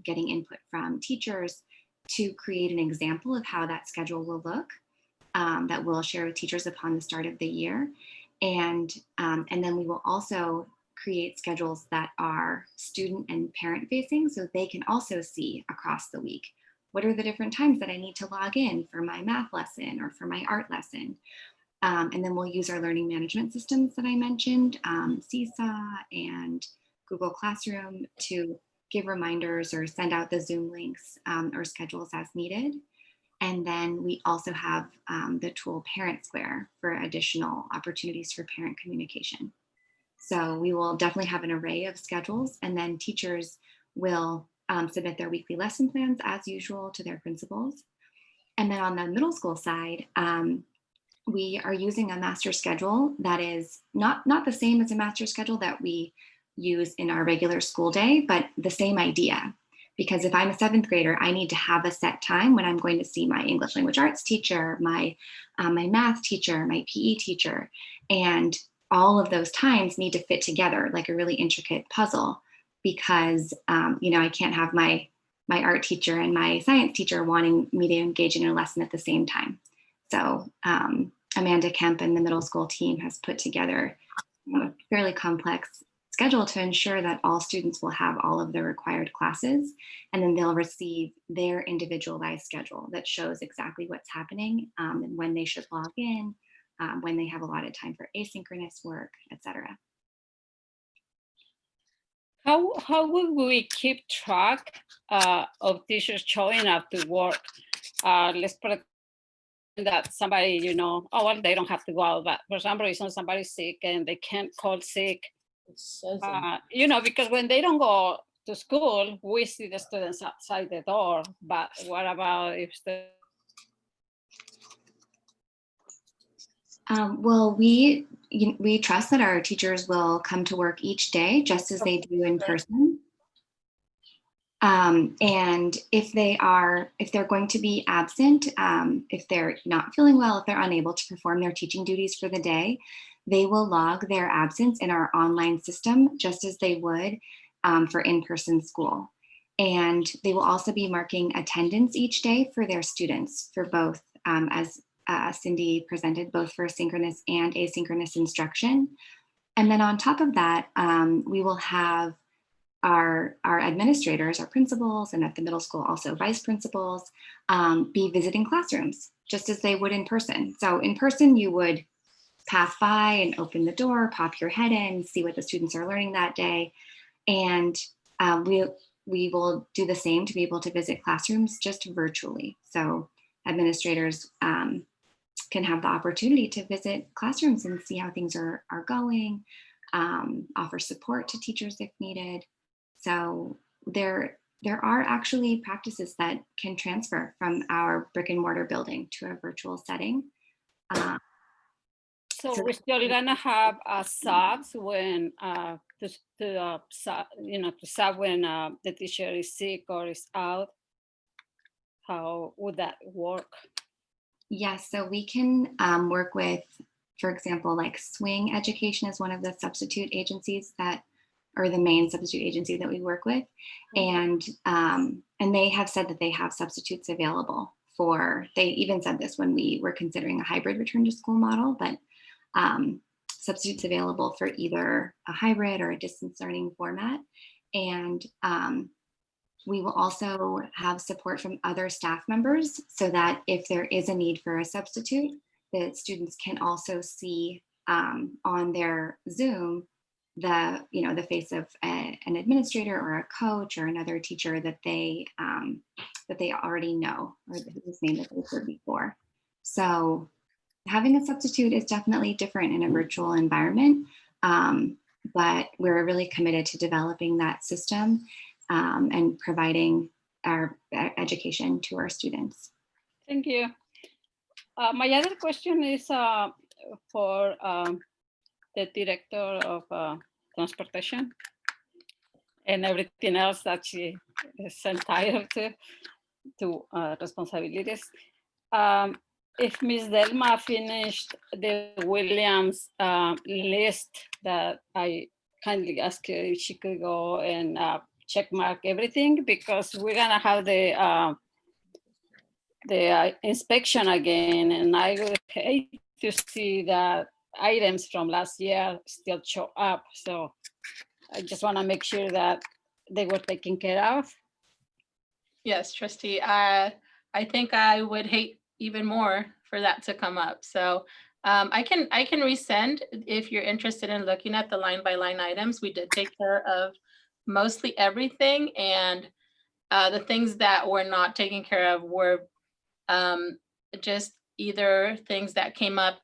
getting input from teachers to create an example of how that schedule will look that we'll share with teachers upon the start of the year. And then we will also create schedules that are student and parent facing, so they can also see across the week, what are the different times that I need to log in for my math lesson or for my art lesson. And then we'll use our learning management systems that I mentioned, Seesaw and Google Classroom, to give reminders or send out the Zoom links or schedules as needed. And then we also have the tool Parent Square for additional opportunities for parent communication. So we will definitely have an array of schedules, and then teachers will submit their weekly lesson plans as usual to their principals. And then on the middle school side, we are using a master schedule that is not the same as a master schedule that we use in our regular school day, but the same idea. Because if I'm a 7th grader, I need to have a set time when I'm going to see my English language arts teacher, my math teacher, my PE teacher, and all of those times need to fit together like a really intricate puzzle. Because you know, I can't have my art teacher and my science teacher wanting me to engage in a lesson at the same time. So Amanda Kemp and the middle school team has put together a fairly complex schedule to ensure that all students will have all of the required classes, and then they'll receive their individualized schedule that shows exactly what's happening and when they should log in, when they have allotted time for asynchronous work, etc. How will we keep track of teachers showing up to work? Let's pretend that somebody, you know, oh, well, they don't have to go out, but for some reason somebody's sick and they can't call sick. You know, because when they don't go to school, we see the students outside the door, but what about if the Well, we trust that our teachers will come to work each day, just as they do in person. And if they're going to be absent, if they're not feeling well, if they're unable to perform their teaching duties for the day, they will log their absence in our online system, just as they would for in-person school. And they will also be marking attendance each day for their students for both, as Cindy presented, both for synchronous and asynchronous instruction. And then on top of that, we will have our administrators, our principals, and at the middle school also vice principals, be visiting classrooms just as they would in person. So in person, you would pass by and open the door, pop your head in, see what the students are learning that day. And we will do the same to be able to visit classrooms just virtually. So administrators can have the opportunity to visit classrooms and see how things are going, offer support to teachers if needed. So there are actually practices that can transfer from our brick and mortar building to a virtual setting. So we're still gonna have subs when to sub when the teacher is sick or is out. How would that work? Yes, so we can work with, for example, like Swing Education is one of the substitute agencies that, or the main substitute agency that we work with, and they have said that they have substitutes available for. They even said this when we were considering a hybrid return to school model, but substitutes available for either a hybrid or a distance learning format. And we will also have support from other staff members so that if there is a need for a substitute, the students can also see on their Zoom the face of an administrator or a coach or another teacher that they already know, or whose name that they've heard before. So having a substitute is definitely different in a virtual environment, but we're really committed to developing that system and providing our education to our students. Thank you. My other question is for the director of transportation and everything else that she is entitled to responsibilities. If Ms. Delma finished the Williams list that I kindly asked her if she could go and check mark everything, because we're gonna have the inspection again, and I would hate to see that items from last year still show up. So I just want to make sure that they were taken care of. Yes, trustee. I think I would hate even more for that to come up. So I can resend if you're interested in looking at the line by line items. We did take care of mostly everything, and the things that were not taken care of were just either things that came up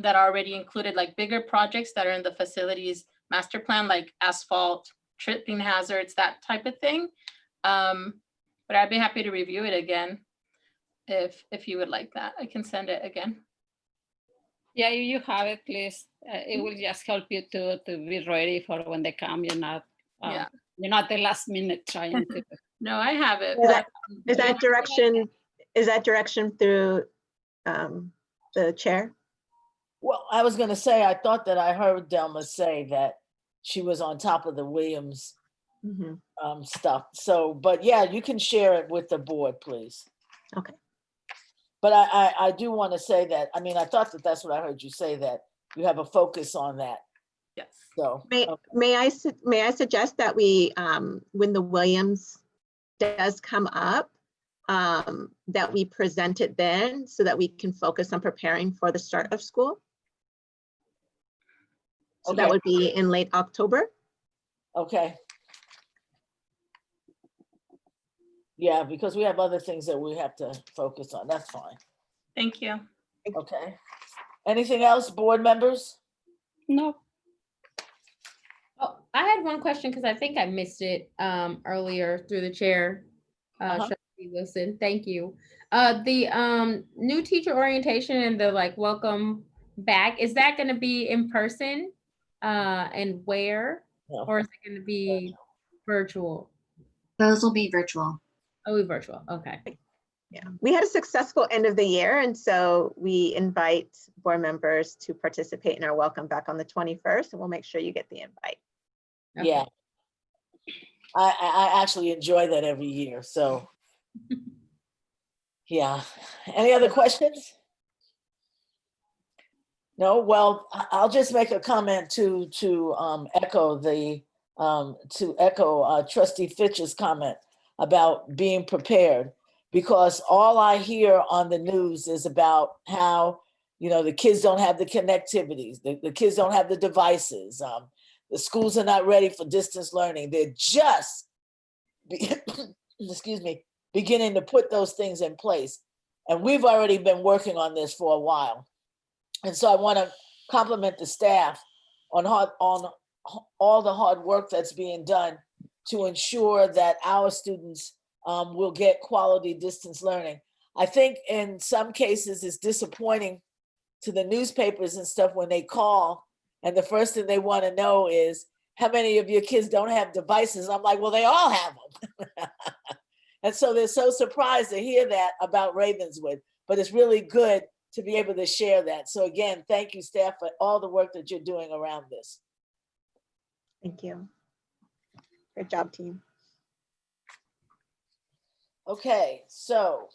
that already included like bigger projects that are in the facilities master plan, like asphalt, tripping hazards, that type of thing. But I'd be happy to review it again if you would like that. I can send it again. Yeah, you have it, please. It will just help you to be ready for when they come. You're not the last minute trying to. No, I have it. Is that direction through the chair? Well, I was going to say, I thought that I heard Delma say that she was on top of the Williams stuff. So, but yeah, you can share it with the board, please. Okay. But I do want to say that, I mean, I thought that that's what I heard you say, that you have a focus on that Yes. So, May I suggest that we, when the Williams does come up, that we present it then so that we can focus on preparing for the start of school? So that Okay. would be in late October. okay. Yeah, because we have other things that we have to focus on. That's fine. Thank you. Okay. Anything else, board members? No. Oh, I had one question because I think I missed it earlier through the chair, Trustee Wilson. Thank you. The new teacher orientation and the welcome back, is that going to be in person and where, No. or is it going to be virtual? Those will be virtual. Oh, virtual. Okay. Yeah, we had a successful end of the year, and so we invite board members to participate in our welcome back on the 21st, and we'll make sure you get the invite. Okay. Yeah. I actually enjoy that every year, so. Yeah. Any other questions? No, well, I'll just make a comment to echo Trustee Fitch's comment about being prepared, because all I hear on the news is about how, the kids don't have the connectivities, the kids don't have the devices, the schools are not ready for distance learning. They're just, excuse me, beginning to put those things in place. And we've already been working on this for a while. And so I want to compliment the staff on all the hard work that's being done to ensure that our students will get quality distance learning. I think in some cases it's disappointing to the newspapers and stuff when they call and the first thing they want to know is how many of your kids don't have devices. I'm like, well, they all have them. And so they're so surprised to hear that about Ravenswood, but it's really good to be able to share that. So again, thank you, staff, for all the work that you're doing around this. Thank you. Good job, team. Okay, so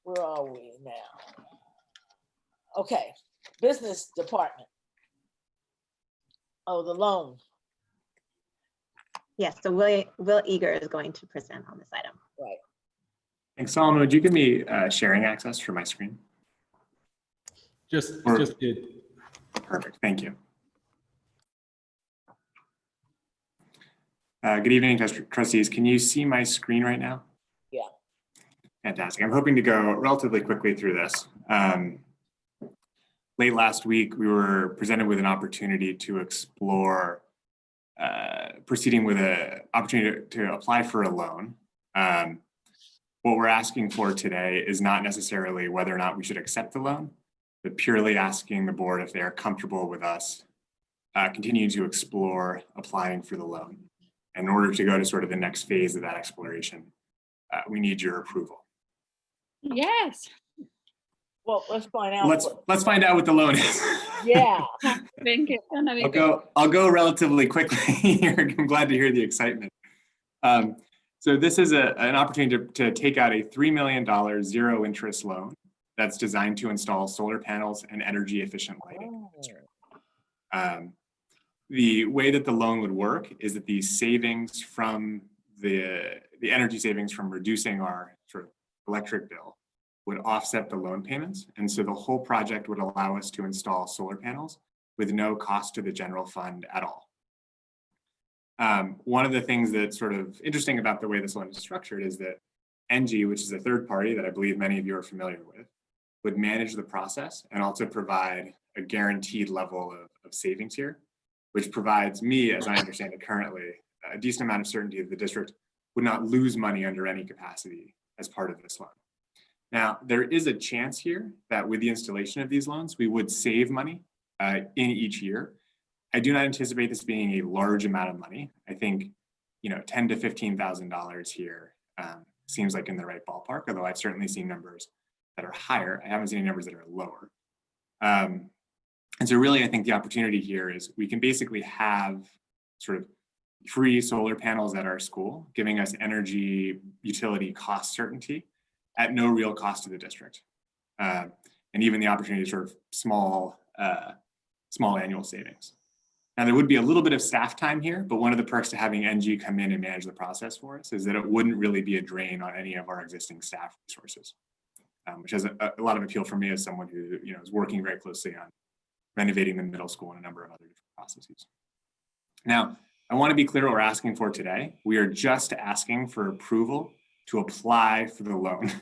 where are we now? Okay, business department. Oh, the loan. Yes, so Will Eager is going to present on this item. Right. Thanks, Solomon. Would you give me sharing access for my screen? Just did. Perfect, thank you. Good evening, trustees. Can you see my screen right now? Yeah. Fantastic. I'm hoping to go relatively quickly through this. Late last week, we were presented with an opportunity to explore proceeding with an opportunity to apply for a loan. What we're asking for today is not necessarily whether or not we should accept the loan, but purely asking the board if they are comfortable with us continuing to explore applying for the loan. In order to go to sort of the next phase of that exploration, we need your approval. Yes. Well, let's find out. Let's find out what the loan is. Yeah. Thank you. I'll go relatively quickly here. I'm glad to hear the excitement. So this is an opportunity to take out a $3 million zero interest loan that's designed to install solar panels and energy efficient lighting in the district. The way that the loan would work is that the savings from the energy savings from reducing our sort of electric bill would offset the loan payments. And so the whole project would allow us to install solar panels with no cost to the general fund at all. One of the things that's sort of interesting about the way this loan is structured is that NG, which is a third party that I believe many of you are familiar with, would manage the process and also provide a guaranteed level of savings here, which provides me, as I understand it currently, a decent amount of certainty that the district would not lose money under any capacity as part of this loan. Now, there is a chance here that with the installation of these loans, we would save money in each year. I do not anticipate this being a large amount of money. I think, $10,000 to $15,000 here seems like in the right ballpark, although I've certainly seen numbers that are higher. I haven't seen any numbers that are lower. And so really, I think the opportunity here is we can basically have sort of free solar panels at our school, giving us energy utility cost certainty at no real cost to the district. And even the opportunity to sort of small small annual savings. Now, there would be a little bit of staff time here, but one of the perks to having NG come in and manage the process for us is that it wouldn't really be a drain on any of our existing staff resources, which has a lot of appeal for me as someone who is working very closely on renovating the middle school and a number of other different processes. Now, I want to be clear what we're asking for today. We are just asking for approval to apply for the loan.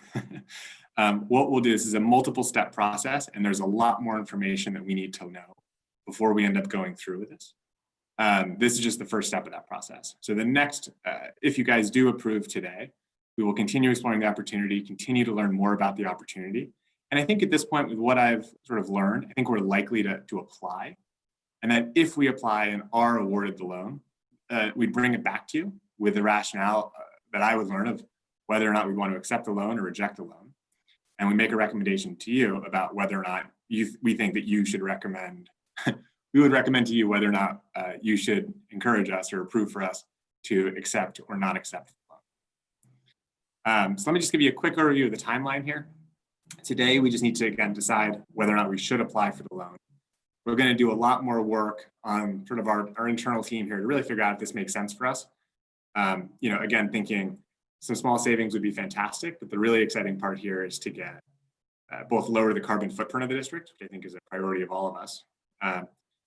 What we'll do is a multiple step process, and there's a lot more information that we need to know before we end up going through with this. This is just the first step of that process. So the next, if you guys do approve today, we will continue exploring the opportunity, continue to learn more about the opportunity. And I think at this point, with what I've sort of learned, I think we're likely to apply. And then if we apply and are awarded the loan, we bring it back to you with the rationale that I would learn of whether or not we want to accept the loan or reject the loan. And we make a recommendation to you about whether or not we think that you should recommend, we would recommend to you whether or not you should encourage us or approve for us to accept or not accept the loan. So let me just give you a quick overview of the timeline here. Today, we just need to, again, decide whether or not we should apply for the loan. We're going to do a lot more work on sort of our internal team here to really figure out if this makes sense for us. Again, thinking some small savings would be fantastic, but the really exciting part here is to get both lower the carbon footprint of the district, which I think is a priority of all of us,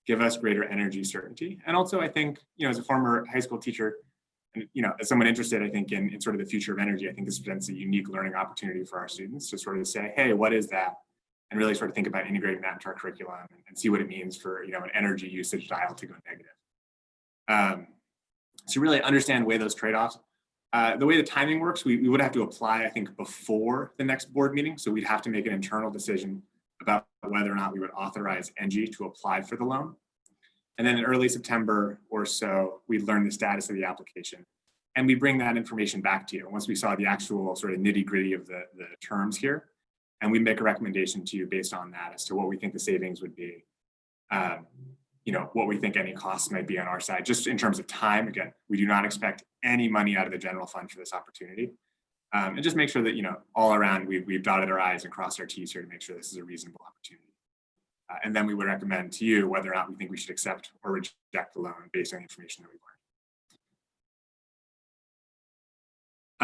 give us greater energy certainty. And also, I think, as a former high school teacher, and as someone interested, I think, in sort of the future of energy, I think this presents a unique learning opportunity for our students to sort of say, hey, what is that? And really sort of think about integrating that into our curriculum and see what it means for an energy usage dial to go negative. So really understand, weigh those trade-offs. The way the timing works, we would have to apply, I think, before the next board meeting. So we'd have to make an internal decision about whether or not we would authorize NG to apply for the loan. And then in early September or so, we'd learn the status of the application. And we bring that information back to you once we saw the actual sort of nitty gritty of the terms here. And we make a recommendation to you based on that as to what we think the savings would be, what we think any costs might be on our side. Just in terms of time, again, we do not expect any money out of the general fund for this opportunity. And just make sure that, all around we've dotted our I's and crossed our T's here to make sure this is a reasonable opportunity. And then we would recommend to you whether or not we think we should accept or reject the loan based on the information that we've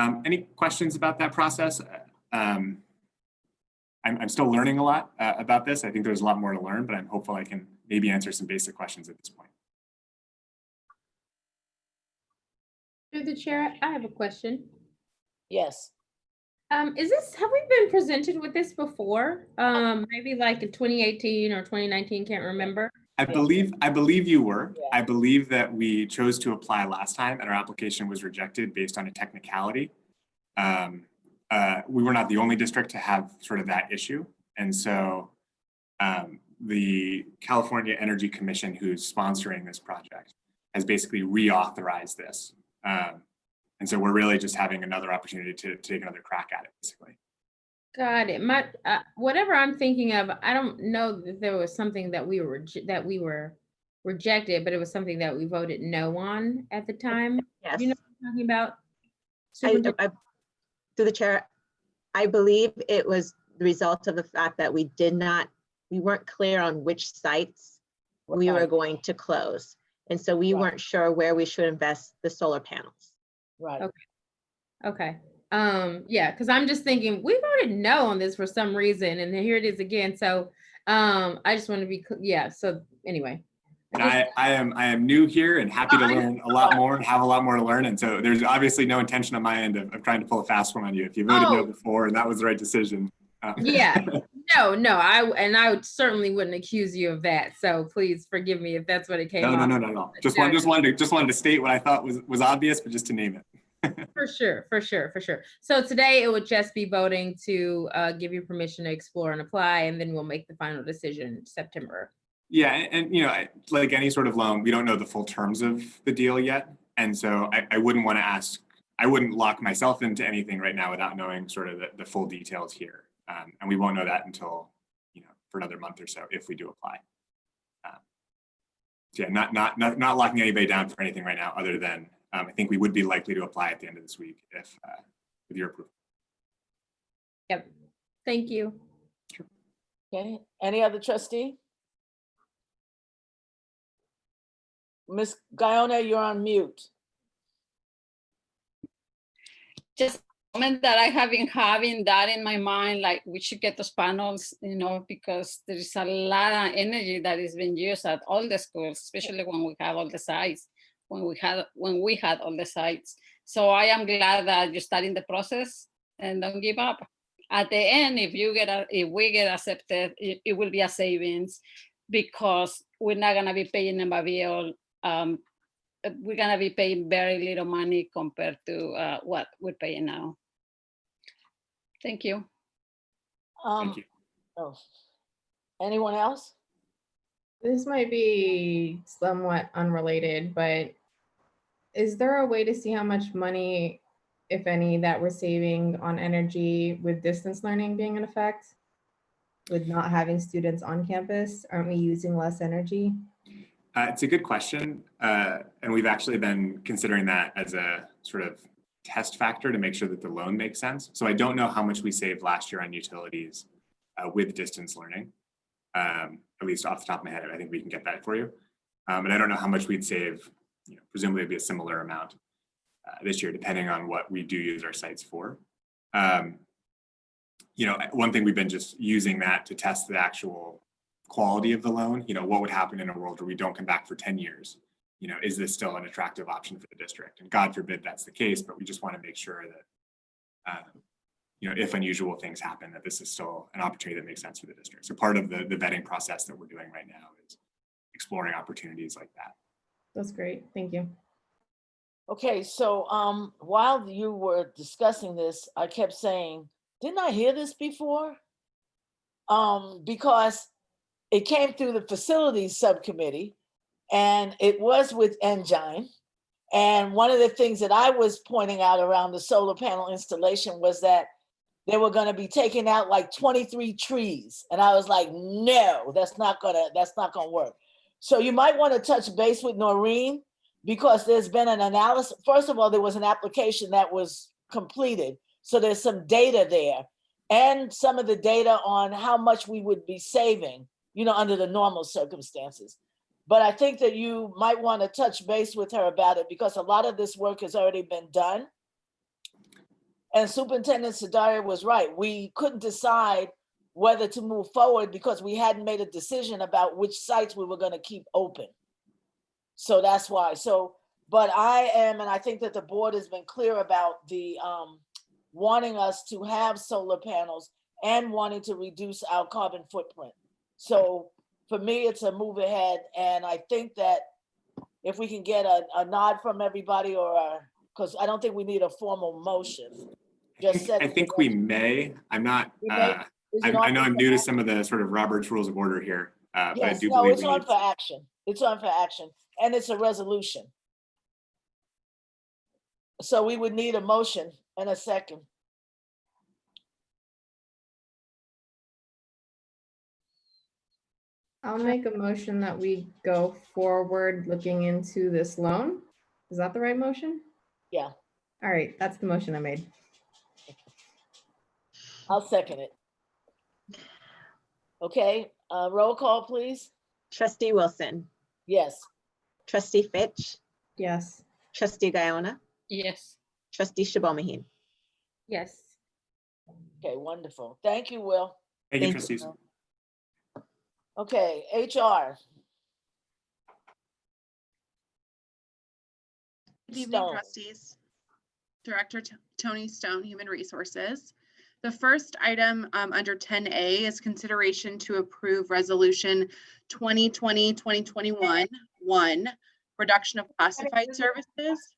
learned. Any questions about that process? I'm still learning a lot about this. I think there's a lot more to learn, but I'm hopeful I can maybe answer some basic questions at this point. Through the chair, I have a question. Yes. Have we been presented with this before? Maybe like in 2018 or 2019, can't remember. I believe you were. Yeah. I believe that we chose to apply last time and our application was rejected based on a technicality. We were not the only district to have sort of that issue. And so the California Energy Commission, who's sponsoring this project, has basically reauthorized this. And so we're really just having another opportunity to take another crack at it, basically. Got it. Whatever I'm thinking of, I don't know that there was something that we were rejected, but it was something that we voted no on at the time. Yes. You know what I'm talking about? Through the chair, I believe it was the result of the fact that we weren't clear on which sites we were going to close. And so we weren't sure where we should invest the solar panels. Right. Okay. Yeah, because I'm just thinking we voted no on this for some reason, and then here it is again. So I just want to be so anyway. And I am new here and happy to learn a lot more and have a lot more to learn. And so there's obviously no intention on my end of trying to pull a fast one on you. If you voted no before and that was the right decision. No, I certainly wouldn't accuse you of that. So please forgive me if that's what it came No, not at all. Just wanted to state what I thought was obvious, but just to name it. For sure. So today it would just be voting to give you permission to explore and apply, and then we'll make the final decision in September. Yeah, and like any sort of loan, we don't know the full terms of the deal yet. And so I wouldn't want to I wouldn't lock myself into anything right now without knowing sort of the full details here. And we won't know that until, for another month or so if we do apply. Not locking anybody down for anything right now, other than I think we would be likely to apply at the end of this week if with your approval. Yep. Thank you. Sure. Okay. Any other trustee? Ms. Guyona, you're on mute. Just a moment that I have been having that in my mind, like we should get those panels, you know, because there is a lot of energy that is being used at all the schools, especially when we have all the sites, when we had all the sites. So I am glad that you're starting the process and don't give up. At the end, if we get accepted, it will be a savings because we're not gonna be paying a bill. We're gonna be paying very little money compared to what we're paying now. Thank you. Thank you. Oh. Anyone else? This might be somewhat unrelated, but is there a way to see how much money, if any, that we're saving on energy with distance learning being in effect? With not having students on campus, aren't we using less energy? It's a good question. And we've actually been considering that as a sort of test factor to make sure that the loan makes sense. So I don't know how much we saved last year on utilities with distance learning, at least off the top of my head. I think we can get that for you. And I don't know how much we'd save, presumably it'd be a similar amount this year, depending on what we do use our sites for. One thing we've been just using that to test the actual quality of the loan. What would happen in a world where we don't come back for 10 years? Is this still an attractive option for the district? And God forbid that's the case, but we just want to make sure that, if unusual things happen, that this is still an opportunity that makes sense for the district. So part of the vetting process that we're doing right now is exploring opportunities like that. That's great. Thank you. Okay, so while you were discussing this, I kept saying, didn't I hear this before? Because it came through the facilities subcommittee and it was with Engine. And one of the things that I was pointing out around the solar panel installation was that they were going to be taking out like 23 trees. And I was like, no, that's not gonna work. So you might want to touch base with Noreen because there's been an analysis. First of all, there was an application that was completed. So there's some data there and some of the data on how much we would be saving, under the normal circumstances. But I think that you might want to touch base with her about it because a lot of this work has already been done. And Superintendent Sadaria was right. We couldn't decide whether to move forward because we hadn't made a decision about which sites we were going to keep open. So that's why. But I am, and I think that the board has been clear about the wanting us to have solar panels and wanting to reduce our carbon footprint. So for me, it's a move ahead. And I think that if we can get a nod from everybody because I don't think we need a formal motion. I think we may. I'm not, I know I'm new to some of the sort of Robert's Rules of Order here, but I do believe it's on for action. It's on for action and it's a resolution. So we would need a motion and a second. I'll make a motion that we go forward looking into this loan. Is that the right motion? Yeah. All right, that's the motion I made. I'll second it. Okay, roll call, please. Trustee Wilson. Yes. Trustee Fitch. Yes. Trustee Guyona. Yes. Trustee Shabomahin. Yes. Okay, wonderful. Thank you, Will. Thank you, trustees. Okay, HR. Good evening, trustees. Director Tony Stone, Human Resources. The first item under 10A is consideration to approve resolution 2020-2021-1, reduction of classified services.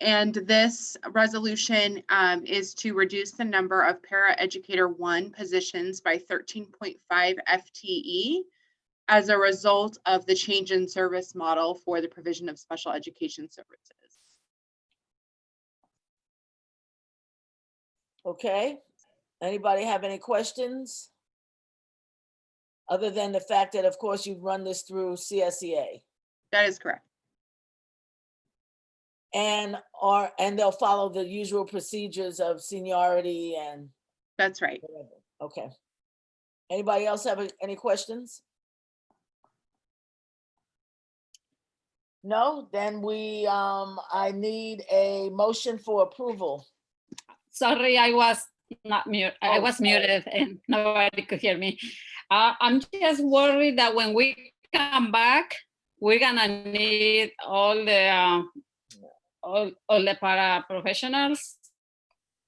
And this resolution is to reduce the number of paraeducator 1 positions by 13.5 FTE as a result of the change in service model for the provision of special education services. Okay, anybody have any questions? Other than the fact that, of course, you've run this through CSEA. That is correct. And they'll follow the usual procedures of seniority and. That's right. Whatever. Okay. Anybody else have any questions? No, then I need a motion for approval. Sorry, I was not mute. I Oh, was sorry. muted and nobody could hear me. I'm just worried that when we come back, we're gonna need all the paraprofessionals.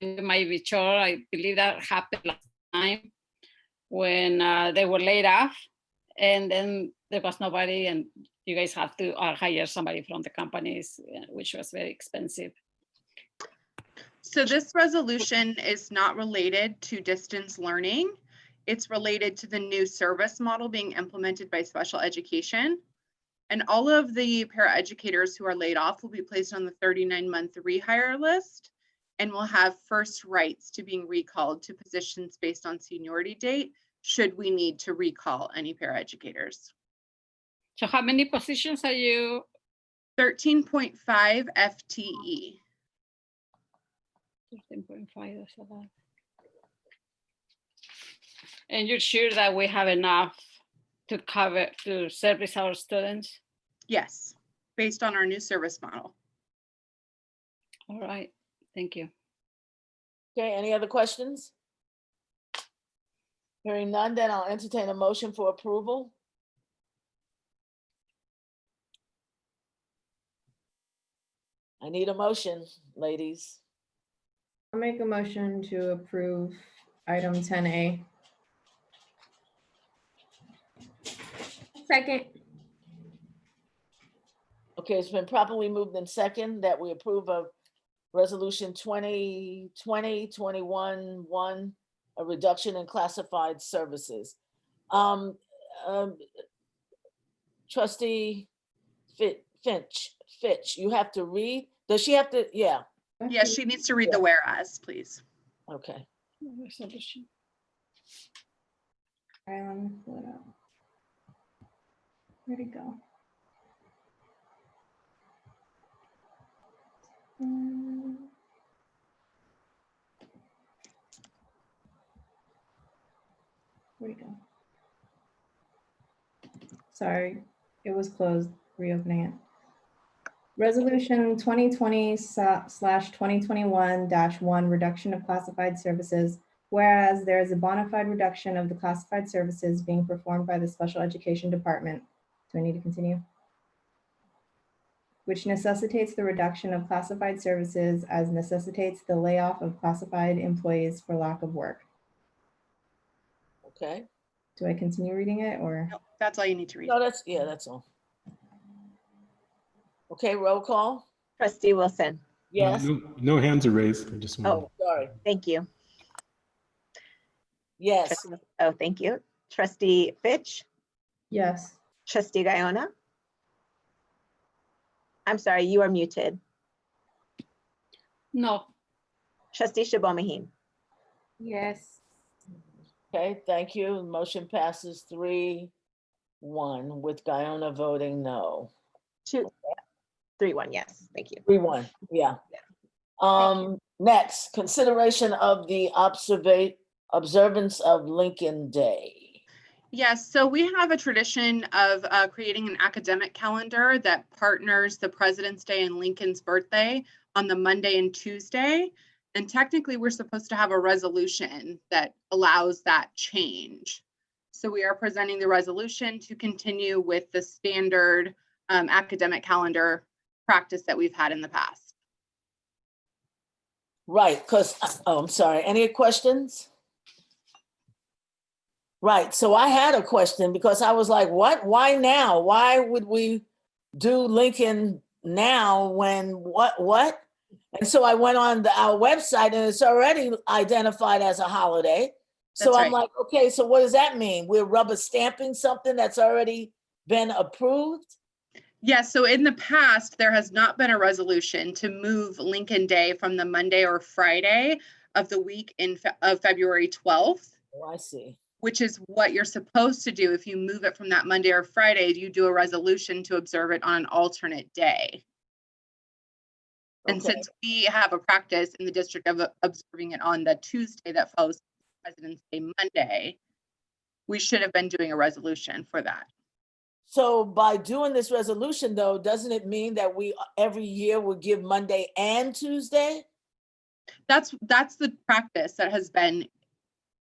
You might be sure. I believe that happened last time when they were laid off, and then there was nobody, and you guys have to hire somebody from the companies, which was very expensive. So this resolution is not related to distance learning. It's related to the new service model being implemented by special education. And all of the paraeducators who are laid off will be placed on the 39-month rehire list and will have first rights to being recalled to positions based on seniority date, should we need to recall any paraeducators. So how many positions are you? 13.5 FTE. 13.5, that's a lot. And you're sure that we have enough to service our students? Yes, based on our new service model. All right, thank you. Okay, any other questions? Hearing none, then I'll entertain a motion for approval. I need a motion, ladies. I'll make a motion to approve item 10A. Second. Okay, it's been properly moved in second that we approve of resolution 2020-21-1, a reduction in classified services. Trustee Fitch, you have to read. Does she have to? Yeah. Yes, she needs to read the whereas, please. Okay. Resolution. All right, let me pull it up. Where'd it go? Where'd it go? Sorry, it was closed, reopening it. Resolution 2020/2021-1, reduction of classified services. Whereas there is a bona fide reduction of the classified services being performed by the Special Education Department. Do I need to continue? Which necessitates the reduction of classified services as necessitates the layoff of classified employees for lack of work. Okay. Do I continue reading it or? No, that's all you need to read. No, that's all. Okay, roll call. Trustee Wilson. Yes. No hands are raised. I just want. Oh, Sorry. thank you. Yes. Oh, thank you. Trustee Fitch. Yes. Trustee Guyona. I'm sorry, you are muted. No. Trustee Shibomahim. Yes. Okay, thank you. Motion passes 3-1 with Guyona voting no. 3-1, yes, thank you. 3-1, yeah. Next, consideration of the observance of Lincoln Day. Yes, so we have a tradition of creating an academic calendar that partners the President's Day and Lincoln's birthday on the Monday and Tuesday. And technically, we're supposed to have a resolution that allows that change. So we are presenting the resolution to continue with the standard academic calendar practice that we've had in the past. Right, because, I'm sorry, any questions? Right, so I had a question because I was like, what, why now? Why would we do Lincoln now when what? And so I went on our website and it's already identified as a holiday. So I'm like, okay, so what does that mean? We're rubber stamping something that's already been approved? Yes, so in the past, there has not been a resolution to move Lincoln Day from the Monday or Friday of the week of February 12th. Oh, I see. Which is what you're supposed to do. If you move it from that Monday or Friday, you do a resolution to observe it on an alternate day. And since we have a practice in the district of observing it on the Tuesday that follows President's Day Monday, we should have been doing a resolution for that. So by doing this resolution though, doesn't it mean that we every year will give Monday and Tuesday? That's the practice that has been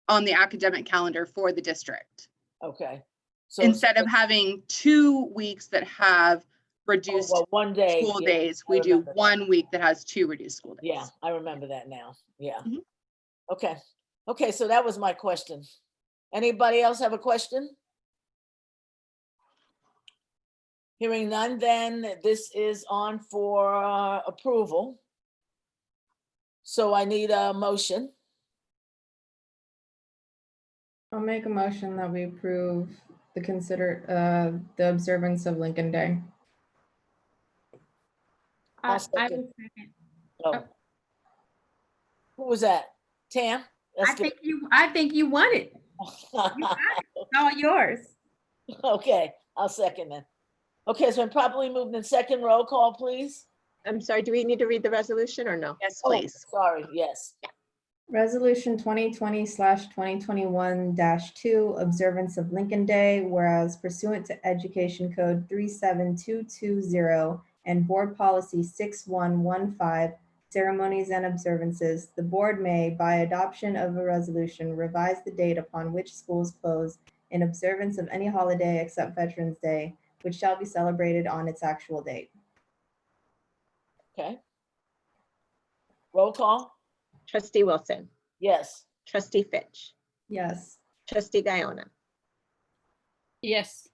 on the academic calendar for the district. Okay. So Instead of having 2 weeks that have reduced well, one day school yeah, days, I we do remember that. 1 week that has 2 reduced school days. Yeah, I remember that now. Yeah. Mhm. Okay. Okay, so that was my question. Anybody else have a question? Hearing none, then this is on for approval. So I need a motion. I'll make a motion that we approve the observance of Lincoln Day. I'll I second. will second. Oh. Who was that? Tam? I think you won it. It's all yours. Okay, I'll second it. Okay, it's been properly moved in second. Roll call, please. I'm sorry, do we need to read the resolution or no? Yes, Oh, please. sorry, yes. Resolution 2020/2021-2, observance of Lincoln Day, whereas pursuant to Education Code 37220 and Board Policy 6115, ceremonies and observances, the board may, by adoption of a resolution, revise the date upon which schools close in observance of any holiday except Veterans Day, which shall be celebrated on its actual date. Okay. Roll call? Trustee Wilson, Yes. trustee Fitch, Yes. trustee Guyona, Yes.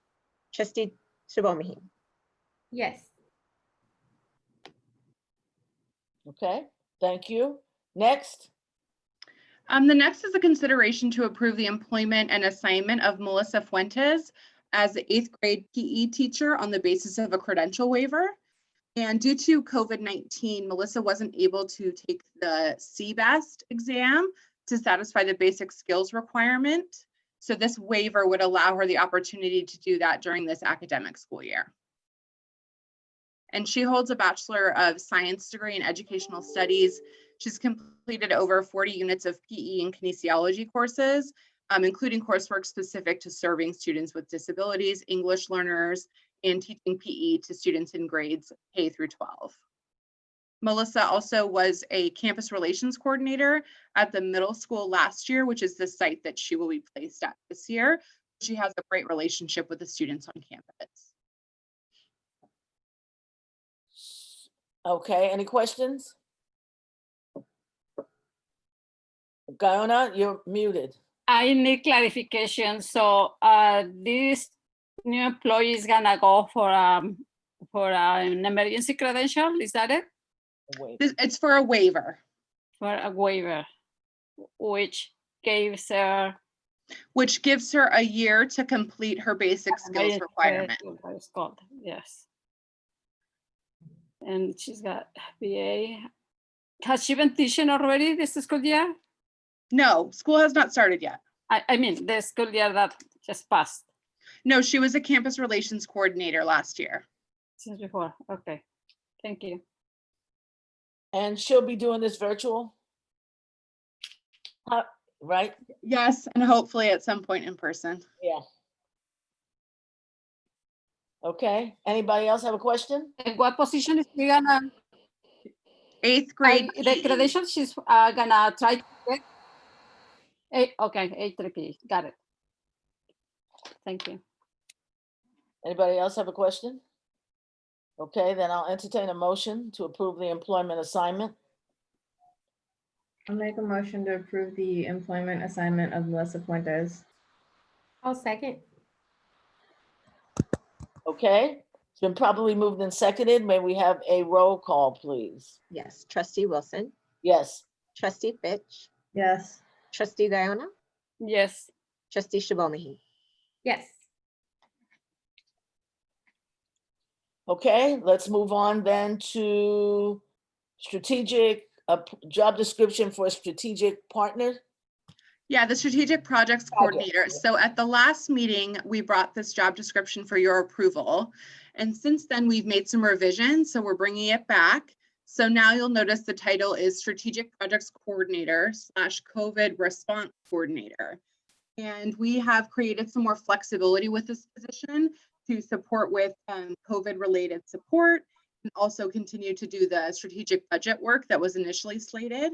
trustee Shivomihi. Yes. Okay, thank you. Next. The next is a consideration to approve the employment and assignment of Melissa Fuentes as the 8th grade PE teacher on the basis of a credential waiver. And due to COVID-19, Melissa wasn't able to take the CBEST exam to satisfy the basic skills requirement. So this waiver would allow her the opportunity to do that during this academic school year. And she holds a Bachelor of Science degree in Educational Studies. She's completed over 40 units of PE and kinesiology courses, including coursework specific to serving students with disabilities, English learners, and teaching PE to students in grades K through 12. Melissa also was a campus relations coordinator at the middle school last year, which is the site that she will be placed at this year. She has a great relationship with the students on campus. Okay, any questions? Guyona, you're muted. I need clarification. So this new employee is gonna go for an emergency credential, is that it? It's for a waiver. For a waiver, which gives her a year to complete her basic skills requirement. It's called, yes. And she's got BA. Has she been teaching already this school year? No, school has not started yet. I mean, the school year that just passed. No, she was a campus relations coordinator last year. Since before, okay, thank you. And she'll be doing this virtual? Right? Yes, and hopefully at some point in person. Yeah. Okay, anybody else have a question? And what position is she gonna? 8th grade. The credentials she's gonna try to get. Okay, 8-3P, got it. Thank you. Anybody else have a question? Okay, then I'll entertain a motion to approve the employment assignment. I'll make a motion to approve the employment assignment of Melissa Fuentes. I'll second. Okay, it's been properly moved and seconded. May we have a roll call, please? Yes, trustee Wilson, Yes. trustee Fitch, Yes. trustee Guyona, Yes. trustee Shivomihi. Yes. Okay, let's move on then to strategic, job description for a strategic partner. Yeah, the strategic projects coordinator. So at the last meeting, we brought this job description for your approval. And since then we've made some revisions, so we're bringing it back. So now you'll notice the title is Strategic Projects Coordinator / COVID Response Coordinator. And we have created some more flexibility with this position to support with COVID-related support, and also continue to do the strategic budget work that was initially slated.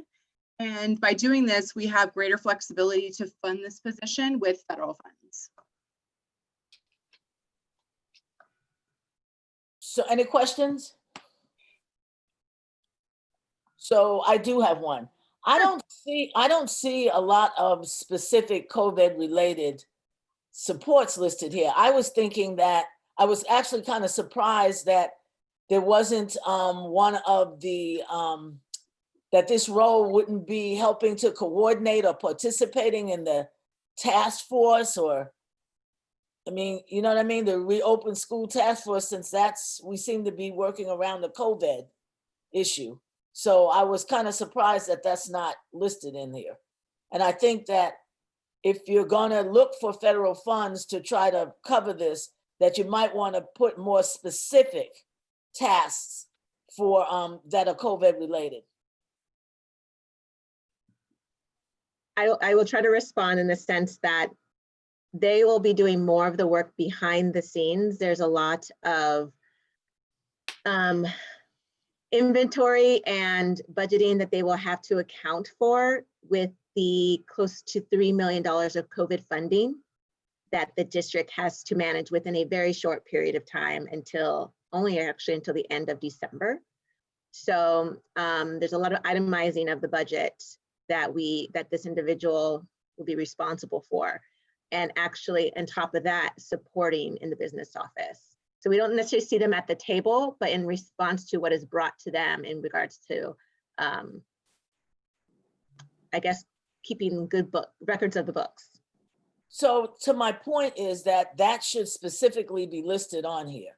And by doing this, we have greater flexibility to fund this position with federal funds. So any questions? So I do have one. I don't see a lot of specific COVID related supports listed here. I was thinking that I was actually kind of surprised that there wasn't one of the that this role wouldn't be helping to coordinate or participating in the task force, or I mean, you know what I mean? The Reopen School Task Force, since we seem to be working around the COVID issue. So I was kind of surprised that that's not listed in here. And I think that if you're gonna look for federal funds to try to cover this, that you might want to put more specific tasks for that are COVID related. I will try to respond in the sense that they will be doing more of the work behind the scenes. There's a lot of inventory and budgeting that they will have to account for with the close to $3 million of COVID funding that the district has to manage within a very short period of time until the end of December. So there's a lot of itemizing of the budget that this individual will be responsible for. And actually, on top of that, supporting in the business office. So we don't necessarily see them at the table, but in response to what is brought to them in regards to, I guess, keeping good records of the books. So to my point is that should specifically be listed on here.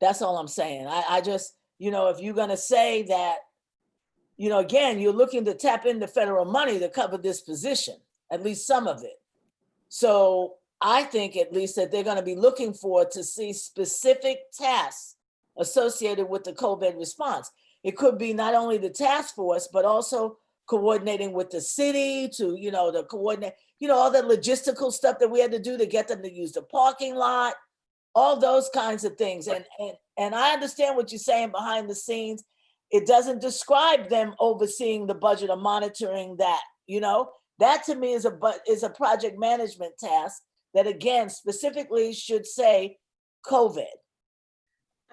That's all I'm saying. I just, if you're gonna say that, again, you're looking to tap into federal money to cover this position, at least some of it. So I think at least that they're going to be looking for to see specific tasks associated with the COVID response. It could be not only the task force, but also coordinating with the city to, to coordinate, all the logistical stuff that we had to do to get them to use the parking lot, all those kinds of things. And I understand what you're saying behind the scenes. It doesn't describe them overseeing the budget or monitoring that, that to me is a project management task that, again, specifically should say COVID.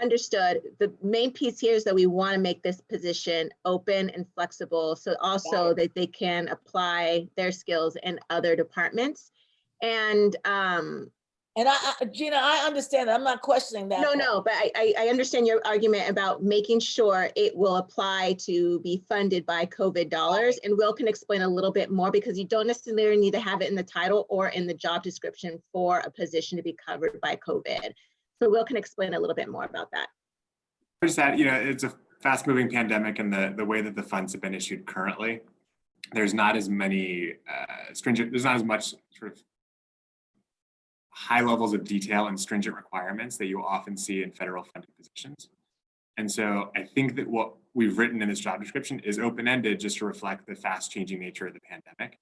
Understood. The main piece here is that we want to make this position open and flexible, so also that they can apply their skills in other departments. And Gina, I understand that. I'm not questioning that. No, but I understand your argument about making sure it will apply to be funded by COVID dollars. And Will can explain a little bit more, because you don't necessarily need to have it in the title or in the job description for a position to be covered by COVID. So Will can explain a little bit more about that. Just that, it's a fast moving pandemic, and the way that the funds have been issued currently, there's not as many there's not as much sort of high levels of detail and stringent requirements that you often see in federal funded positions. And so I think that what we've written in this job description is open-ended, just to reflect the fast changing nature of the pandemic.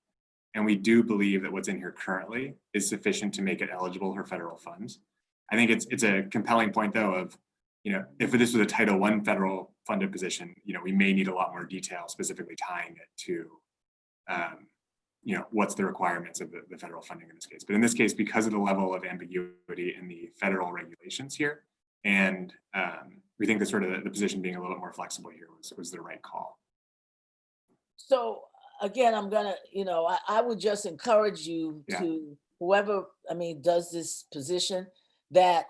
And we do believe that what's in here currently is sufficient to make it eligible for federal funds. I think it's a compelling point, though, of, if this was a Title I federal funded position, we may need a lot more detail, specifically tying it to, what's the requirements of the federal funding in this case. But in this case, because of the level of ambiguity in the federal regulations here, and we think that sort of the position being a little bit more flexible here was the right call. So again, I'm gonna, I would just encourage you to whoever, does this position, that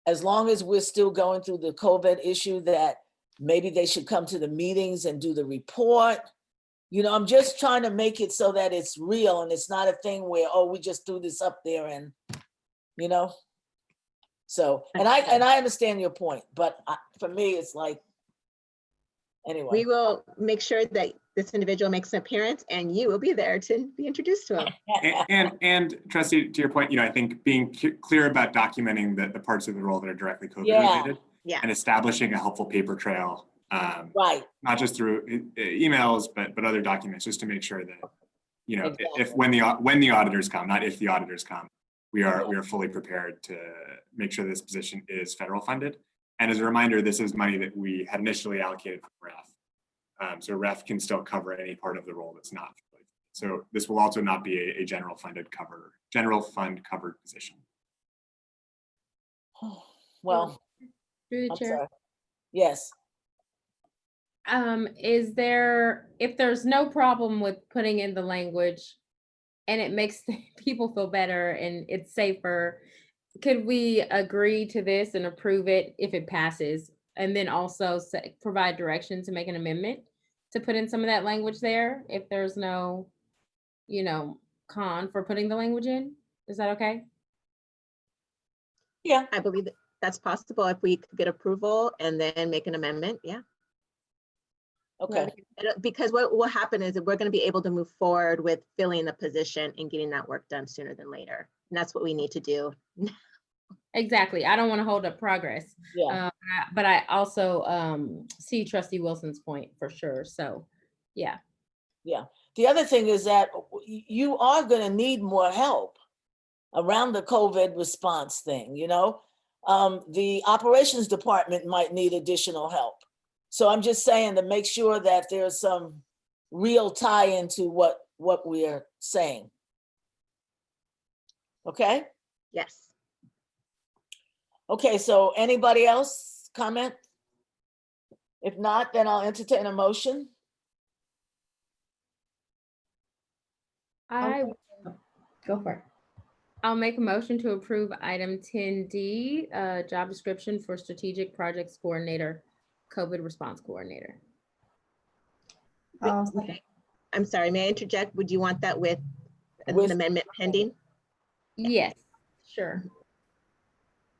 as long as we're still going through the COVID issue, that maybe they should come to the meetings and do the report. I'm just trying to make it so that it's real and it's not a thing where, we just threw this up there and, so, and I understand your point, but for me, it's like, anyway. We will make sure that this individual makes an appearance, and you will be there to be introduced to him. And Trustee, to your point, I think being clear about documenting the parts of the role that are directly COVID related, and establishing a helpful paper trail, right, not just through emails, but other documents, just to make sure that, exactly. If when the auditors come, not if the auditors come, we are fully prepared to make sure this position is federal funded. And as a reminder, this is money that we had initially allocated for REF. So REF can still cover any part of the role that's not. So this will also not be a general fund covered position. Well, Through the I'm chair. sorry. Yes. Is there, if there's no problem with putting in the language and it makes people feel better and it's safer, could we agree to this and approve it if it passes? And then also provide direction to make an amendment to put in some of that language there if there's no, con for putting the language in? Is that okay? Yeah. I believe that's possible if we could get approval and then make an amendment. Yeah. Okay. Because what will happen is that we're going to be able to move forward with filling the position and getting that work done sooner than later. And that's what we need to do. Exactly. I don't want to hold up progress. Yeah. But I also see Trustee Wilson's point for sure. So, yeah. Yeah. The other thing is that you are going to need more help around the COVID response thing, the operations department might need additional help. So I'm just saying to make sure that there's some real tie into what we are saying. Okay? Yes. Okay, so anybody else comment? If not, then I'll entertain a motion. Go for it. I'll make a motion to approve item 10D, job description for strategic projects coordinator, COVID response coordinator. I'm sorry, may I interject? Would you want that with an amendment pending? Yes, sure.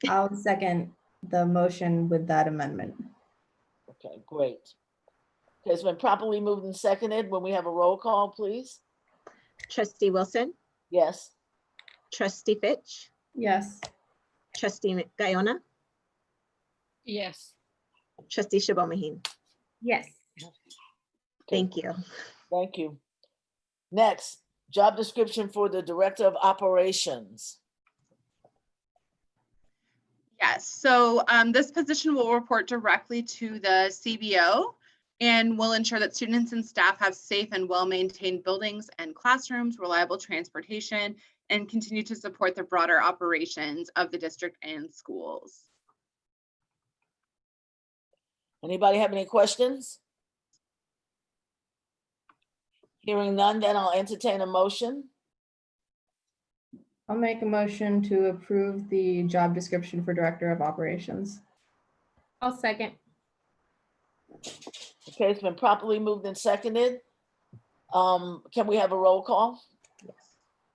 I'll second the motion with that amendment. Okay, great. Okay, it's been properly moved and seconded. When we have a roll call, please. Trustee Wilson? Yes. Trustee Fitch? Yes. Trustee Guyona? Yes. Trustee Shibomahine? Yes. Thank you. Thank you. Next, job description for the Director of Operations. Yes, so this position will report directly to the CBO and will ensure that students and staff have safe and well-maintained buildings and classrooms, reliable transportation, and continue to support the broader operations of the district and schools. Anybody have any questions? Hearing none, then I'll entertain a motion. I'll make a motion to approve the job description for Director of Operations. I'll second. Okay, it's been properly moved and seconded. Can we have a roll call? Yes.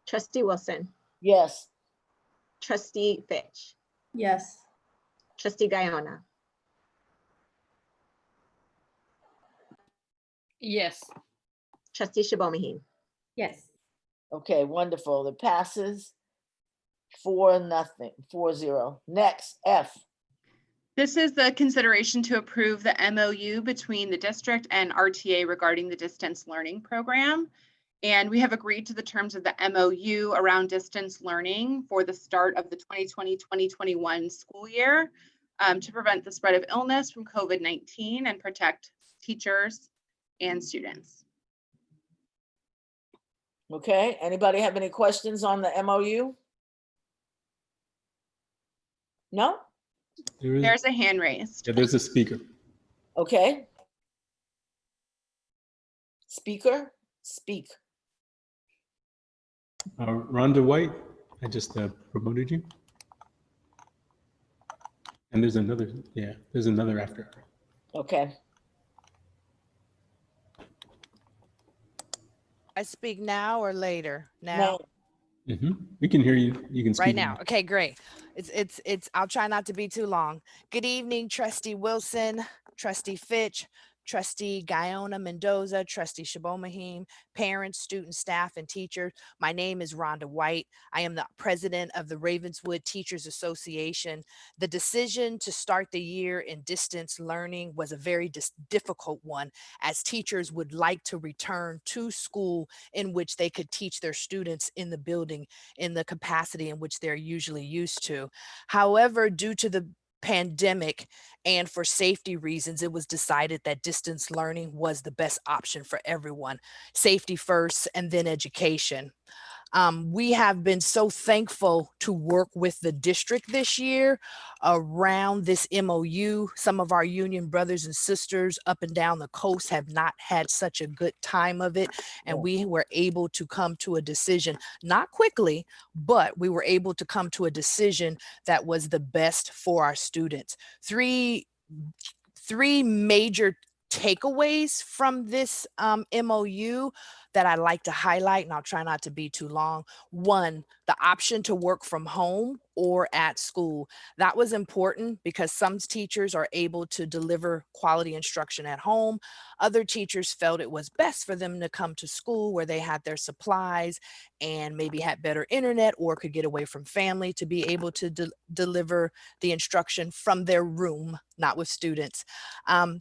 Trustee Wilson? Yes. Trustee Fitch? Yes. Trustee Guyona? Yes. Trustee Shibomahine? Yes. Okay, wonderful. It passes 4-0. Next, F. This is the consideration to approve the MOU between the district and RTA regarding the distance learning program. And we have agreed to the terms of the MOU around distance learning for the start of the 2020-2021 school year to prevent the spread of illness from COVID-19 and protect teachers and students. Okay, anybody have any questions on the MOU? No? There's a hand raised. Yeah, there's a speaker. Okay. Speaker, speak. Rhonda White, I just promoted you. And there's another after her. Okay. I speak now or later? Now. We can hear you. You can speak right now. Okay, great. It's I'll try not to be too long. Good evening, Trustee Wilson, Trustee Fitch, Trustee Guyona Mendoza, Trustee Shabo Mahim, parents, students, staff, and teachers. My name is Rhonda White. I am the president of the Ravenswood Teachers Association. The decision to start the year in distance learning was a very difficult one, as teachers would like to return to school in which they could teach their students in the building in the capacity in which they're usually used to. However, due to the pandemic and for safety reasons, it was decided that distance learning was the best option for everyone. Safety first and then education. We have been so thankful to work with the district this year around this MOU. Some of our union brothers and sisters up and down the coast have not had such a good time of it. And we were able to come to a decision, not quickly, but we were able to come to a decision that was the best for our students. Three major takeaways from this MOU that I'd like to highlight, and I'll try not to be too long. One, the option to work from home or at school. That was important because some teachers are able to deliver quality instruction at home. Other teachers felt it was best for them to come to school where they had their supplies and maybe had better internet or could get away from family to be able to deliver the instruction from their room, not with students.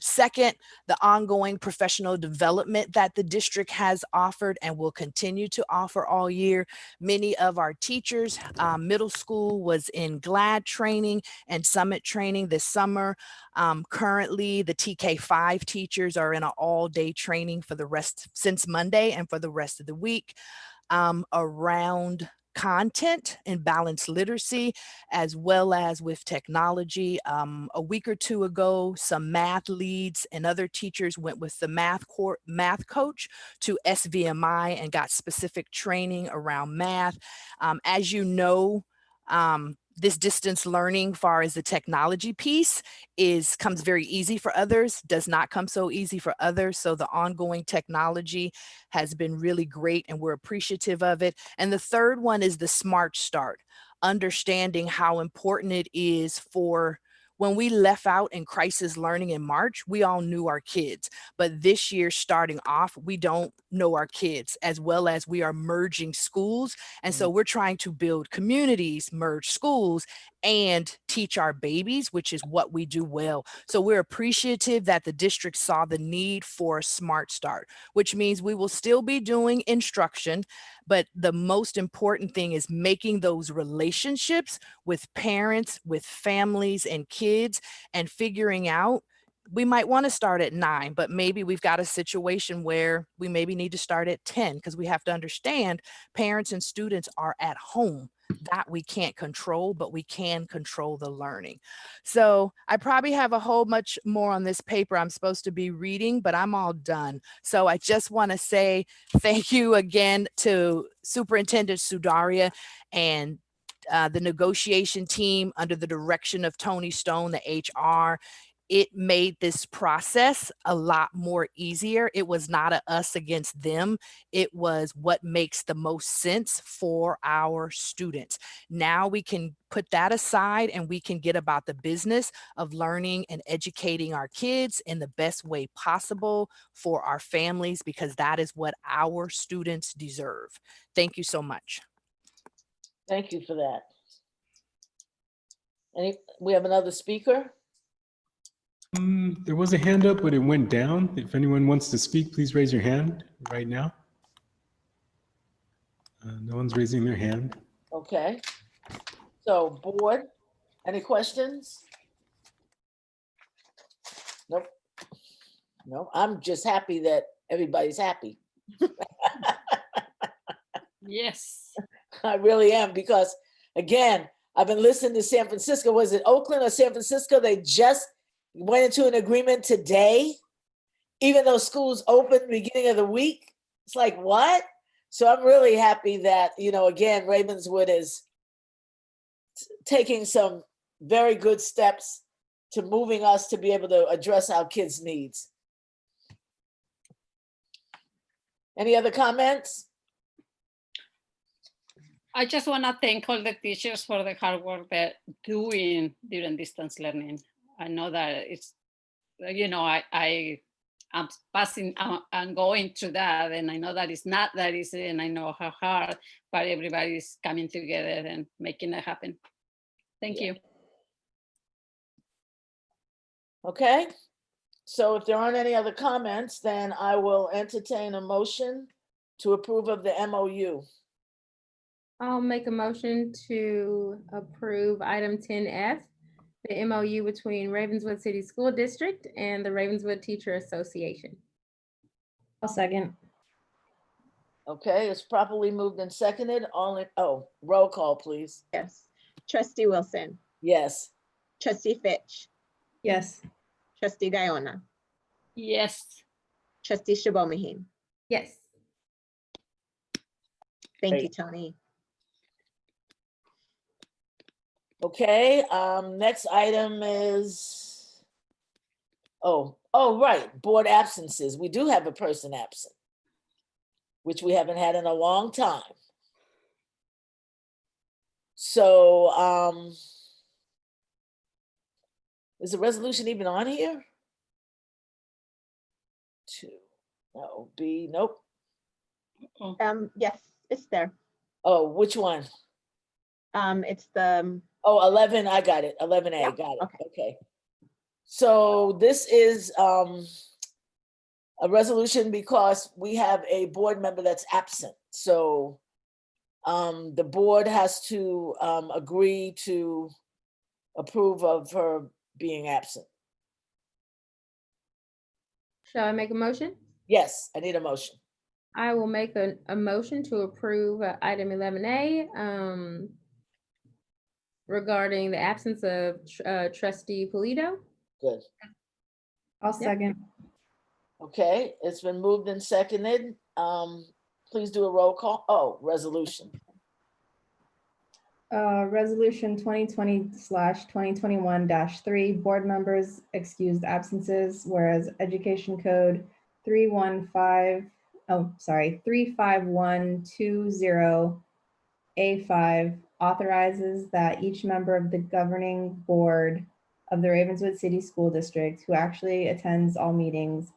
Second, the ongoing professional development that the district has offered and will continue to offer all year. Many of our teachers, middle school was in GLAD training and summit training this summer. Currently, the TK5 teachers are in an all-day training for the rest since Monday and for the rest of the week around content and balanced literacy, as well as with technology. A week or two ago, some math leads and other teachers went with the math coach to SVMI and got specific training around math. As you know, this distance learning, far as the technology piece, comes very easy for others, does not come so easy for others. So the ongoing technology has been really great and we're appreciative of it. And the third one is the Smart Start, understanding how important it is for when we left out in crisis learning in March, we all knew our kids, but this year starting off, we don't know our kids, as well as we are merging schools. And so we're trying to build communities, merge schools, and teach our babies, which is what we do well. So we're appreciative that the district saw the need for a Smart Start, which means we will still be doing instruction, but the most important thing is making those relationships with parents, with families and kids, and figuring out we might want to start at 9, but maybe we've got a situation where we maybe need to start at 10 because we have to understand parents and students are at home. That we can't control, but we can control the learning. So I probably have a whole much more on this paper I'm supposed to be reading, but I'm all done. So I just want to say thank you again to Superintendent Sudaria and the negotiation team under the direction of Tony Stone, the HR. It made this process a lot more easier. It was not a us against them. It was what makes the most sense for our students. Now we can put that aside and we can get about the business of learning and educating our kids in the best way possible for our families, because that is what our students deserve. Thank you so much. Thank you for that. We have another speaker. There was a hand up, but it went down. If anyone wants to speak, please raise your hand right now. No one's raising their hand. Okay. So board, any questions? Nope. No, I'm just happy that everybody's happy. Yes. I really am, because again, I've been listening to San Francisco. Was it Oakland or San Francisco? They just went into an agreement today, even though schools opened beginning of the week. It's like, what? So I'm really happy that, you know, again, Ravenswood is taking some very good steps to moving us to be able to address our kids' needs. Any other comments? I just want to thank all the teachers for the hard work they're doing during distance learning. I know that it's, you know, I I'm passing, I'm going through that, and I know that it's not that easy, and I know how hard, but everybody's coming together and making it happen. Thank you. Okay, so if there aren't any other comments, then I will entertain a motion to approve of the MOU. I'll make a motion to approve item 10F, the MOU between Ravenswood City School District and the Ravenswood Teacher Association. I'll second. Okay, it's properly moved and seconded. Roll call, please. Yes. Trustee Wilson, Yes. Trustee Fitch, Yes. Trustee Guyona, Yes. Trustee Shibomahin. Yes. Thank you, Great. Tony. Okay, next item is, right, board absences. We do have a person absent, which we haven't had in a long time. So, is the resolution even on here? Nope. Yes, it's there. Oh, which one? It's the, 11, I got it, 11A, Yeah, got it, okay. okay. So this is a resolution because we have a board member that's absent. So the board has to agree to approve of her being absent. Shall I make a motion? Yes, I need a motion. I will make a motion to approve item 11A regarding the absence of trustee Polito. Good. I'll second. Okay, it's been moved and seconded. Please do a roll call. Oh, resolution. Resolution 2020/2021-3, board members excused absences, whereas Education Code 35120A5 authorizes that each member of the governing board of the Ravenswood City School District who actually attends all meetings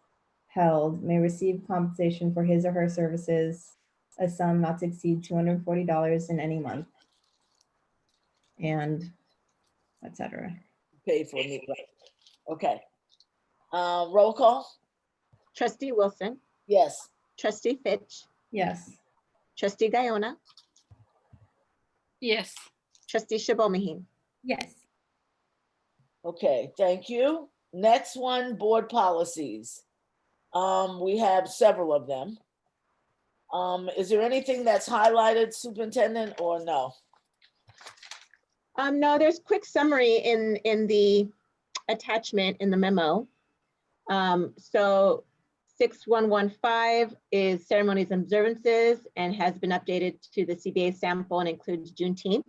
held may receive compensation for his or her services, a sum not to exceed $240 in any month, and etc. Pay for me, right. Okay. Roll call? Trustee Wilson, Yes. Trustee Fitch, Yes. Trustee Guyona, Yes. Trustee Shibomahin. Yes. Okay, thank you. Next one, board policies. We have several of them. Is there anything that's highlighted, Superintendent, or no? No, there's quick summary in the attachment in the memo. So 6115 is ceremonies and observances and has been updated to the CBA sample and includes Juneteenth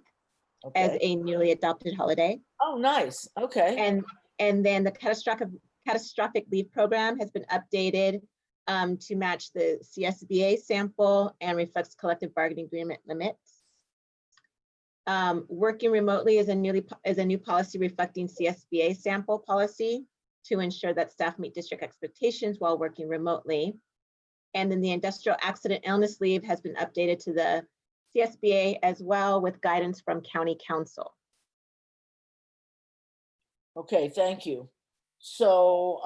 as Okay. a newly adopted holiday. Oh, nice. Okay. And then the catastrophic leave program has been updated to match the CSBA sample and reflects collective bargaining agreement limits. Working remotely is a new policy reflecting CSBA sample policy to ensure that staff meet district expectations while working remotely. And then the industrial accident illness leave has been updated to the CSBA as well with guidance from County Council. Okay, thank you. So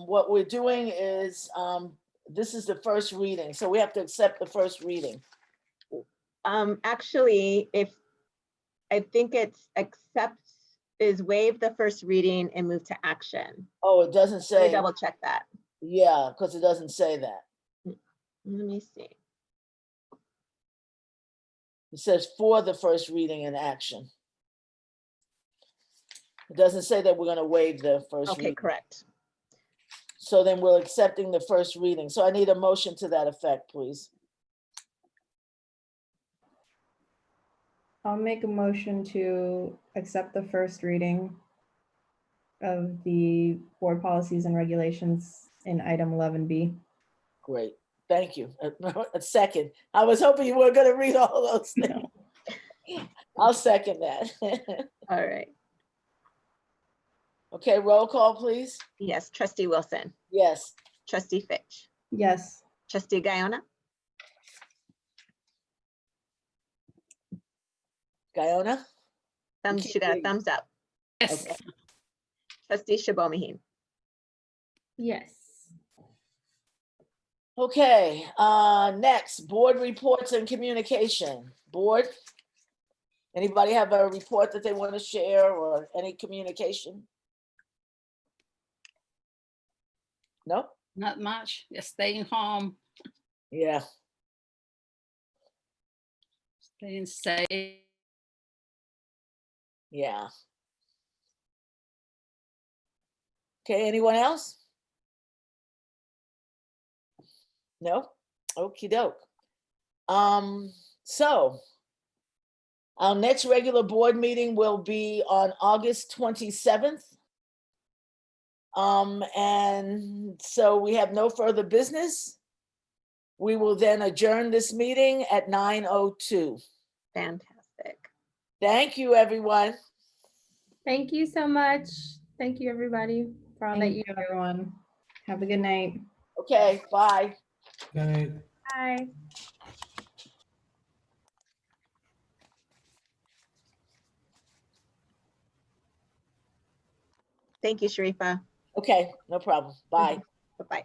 what we're doing is, this is the first reading, so we have to accept the first reading. Actually, I think it's waive the first reading and move to action. Oh, it doesn't Let me say, double check that. yeah, because it doesn't say that. Let me see. It says for the first reading and action. It doesn't say that we're gonna waive the first Okay, reading. correct. So then we're accepting the first reading. So I need a motion to that effect, please. I'll make a motion to accept the first reading of the board policies and regulations in item 11B. Great, thank you. A second. I was hoping you weren't gonna read all those things. No. I'll second that. All right. Okay, roll call, please. Yes, Trustee Wilson, Yes. Trustee Fitch, Yes. Trustee Guyona, Guyona? she got a thumbs up. Yes. Okay. Trustee Shabomahin. Yes. Okay, next, board reports and communication. Board? Anybody have a report that they want to share or any communication? No? Not much. Just staying home, Yeah. staying safe. Yeah. Okay, anyone else? No? Okey doke. So our next regular board meeting will be on August 27th. And so we have no further business. We will then adjourn this meeting at 9:02. Fantastic. Thank you, everyone. Thank you so much. Thank you, everybody, for all that Thank you you, do. everyone. Have a good night. Okay, bye. Good night. Bye. Thank you, Sharifa. Okay, no problem. Bye. Bye-bye.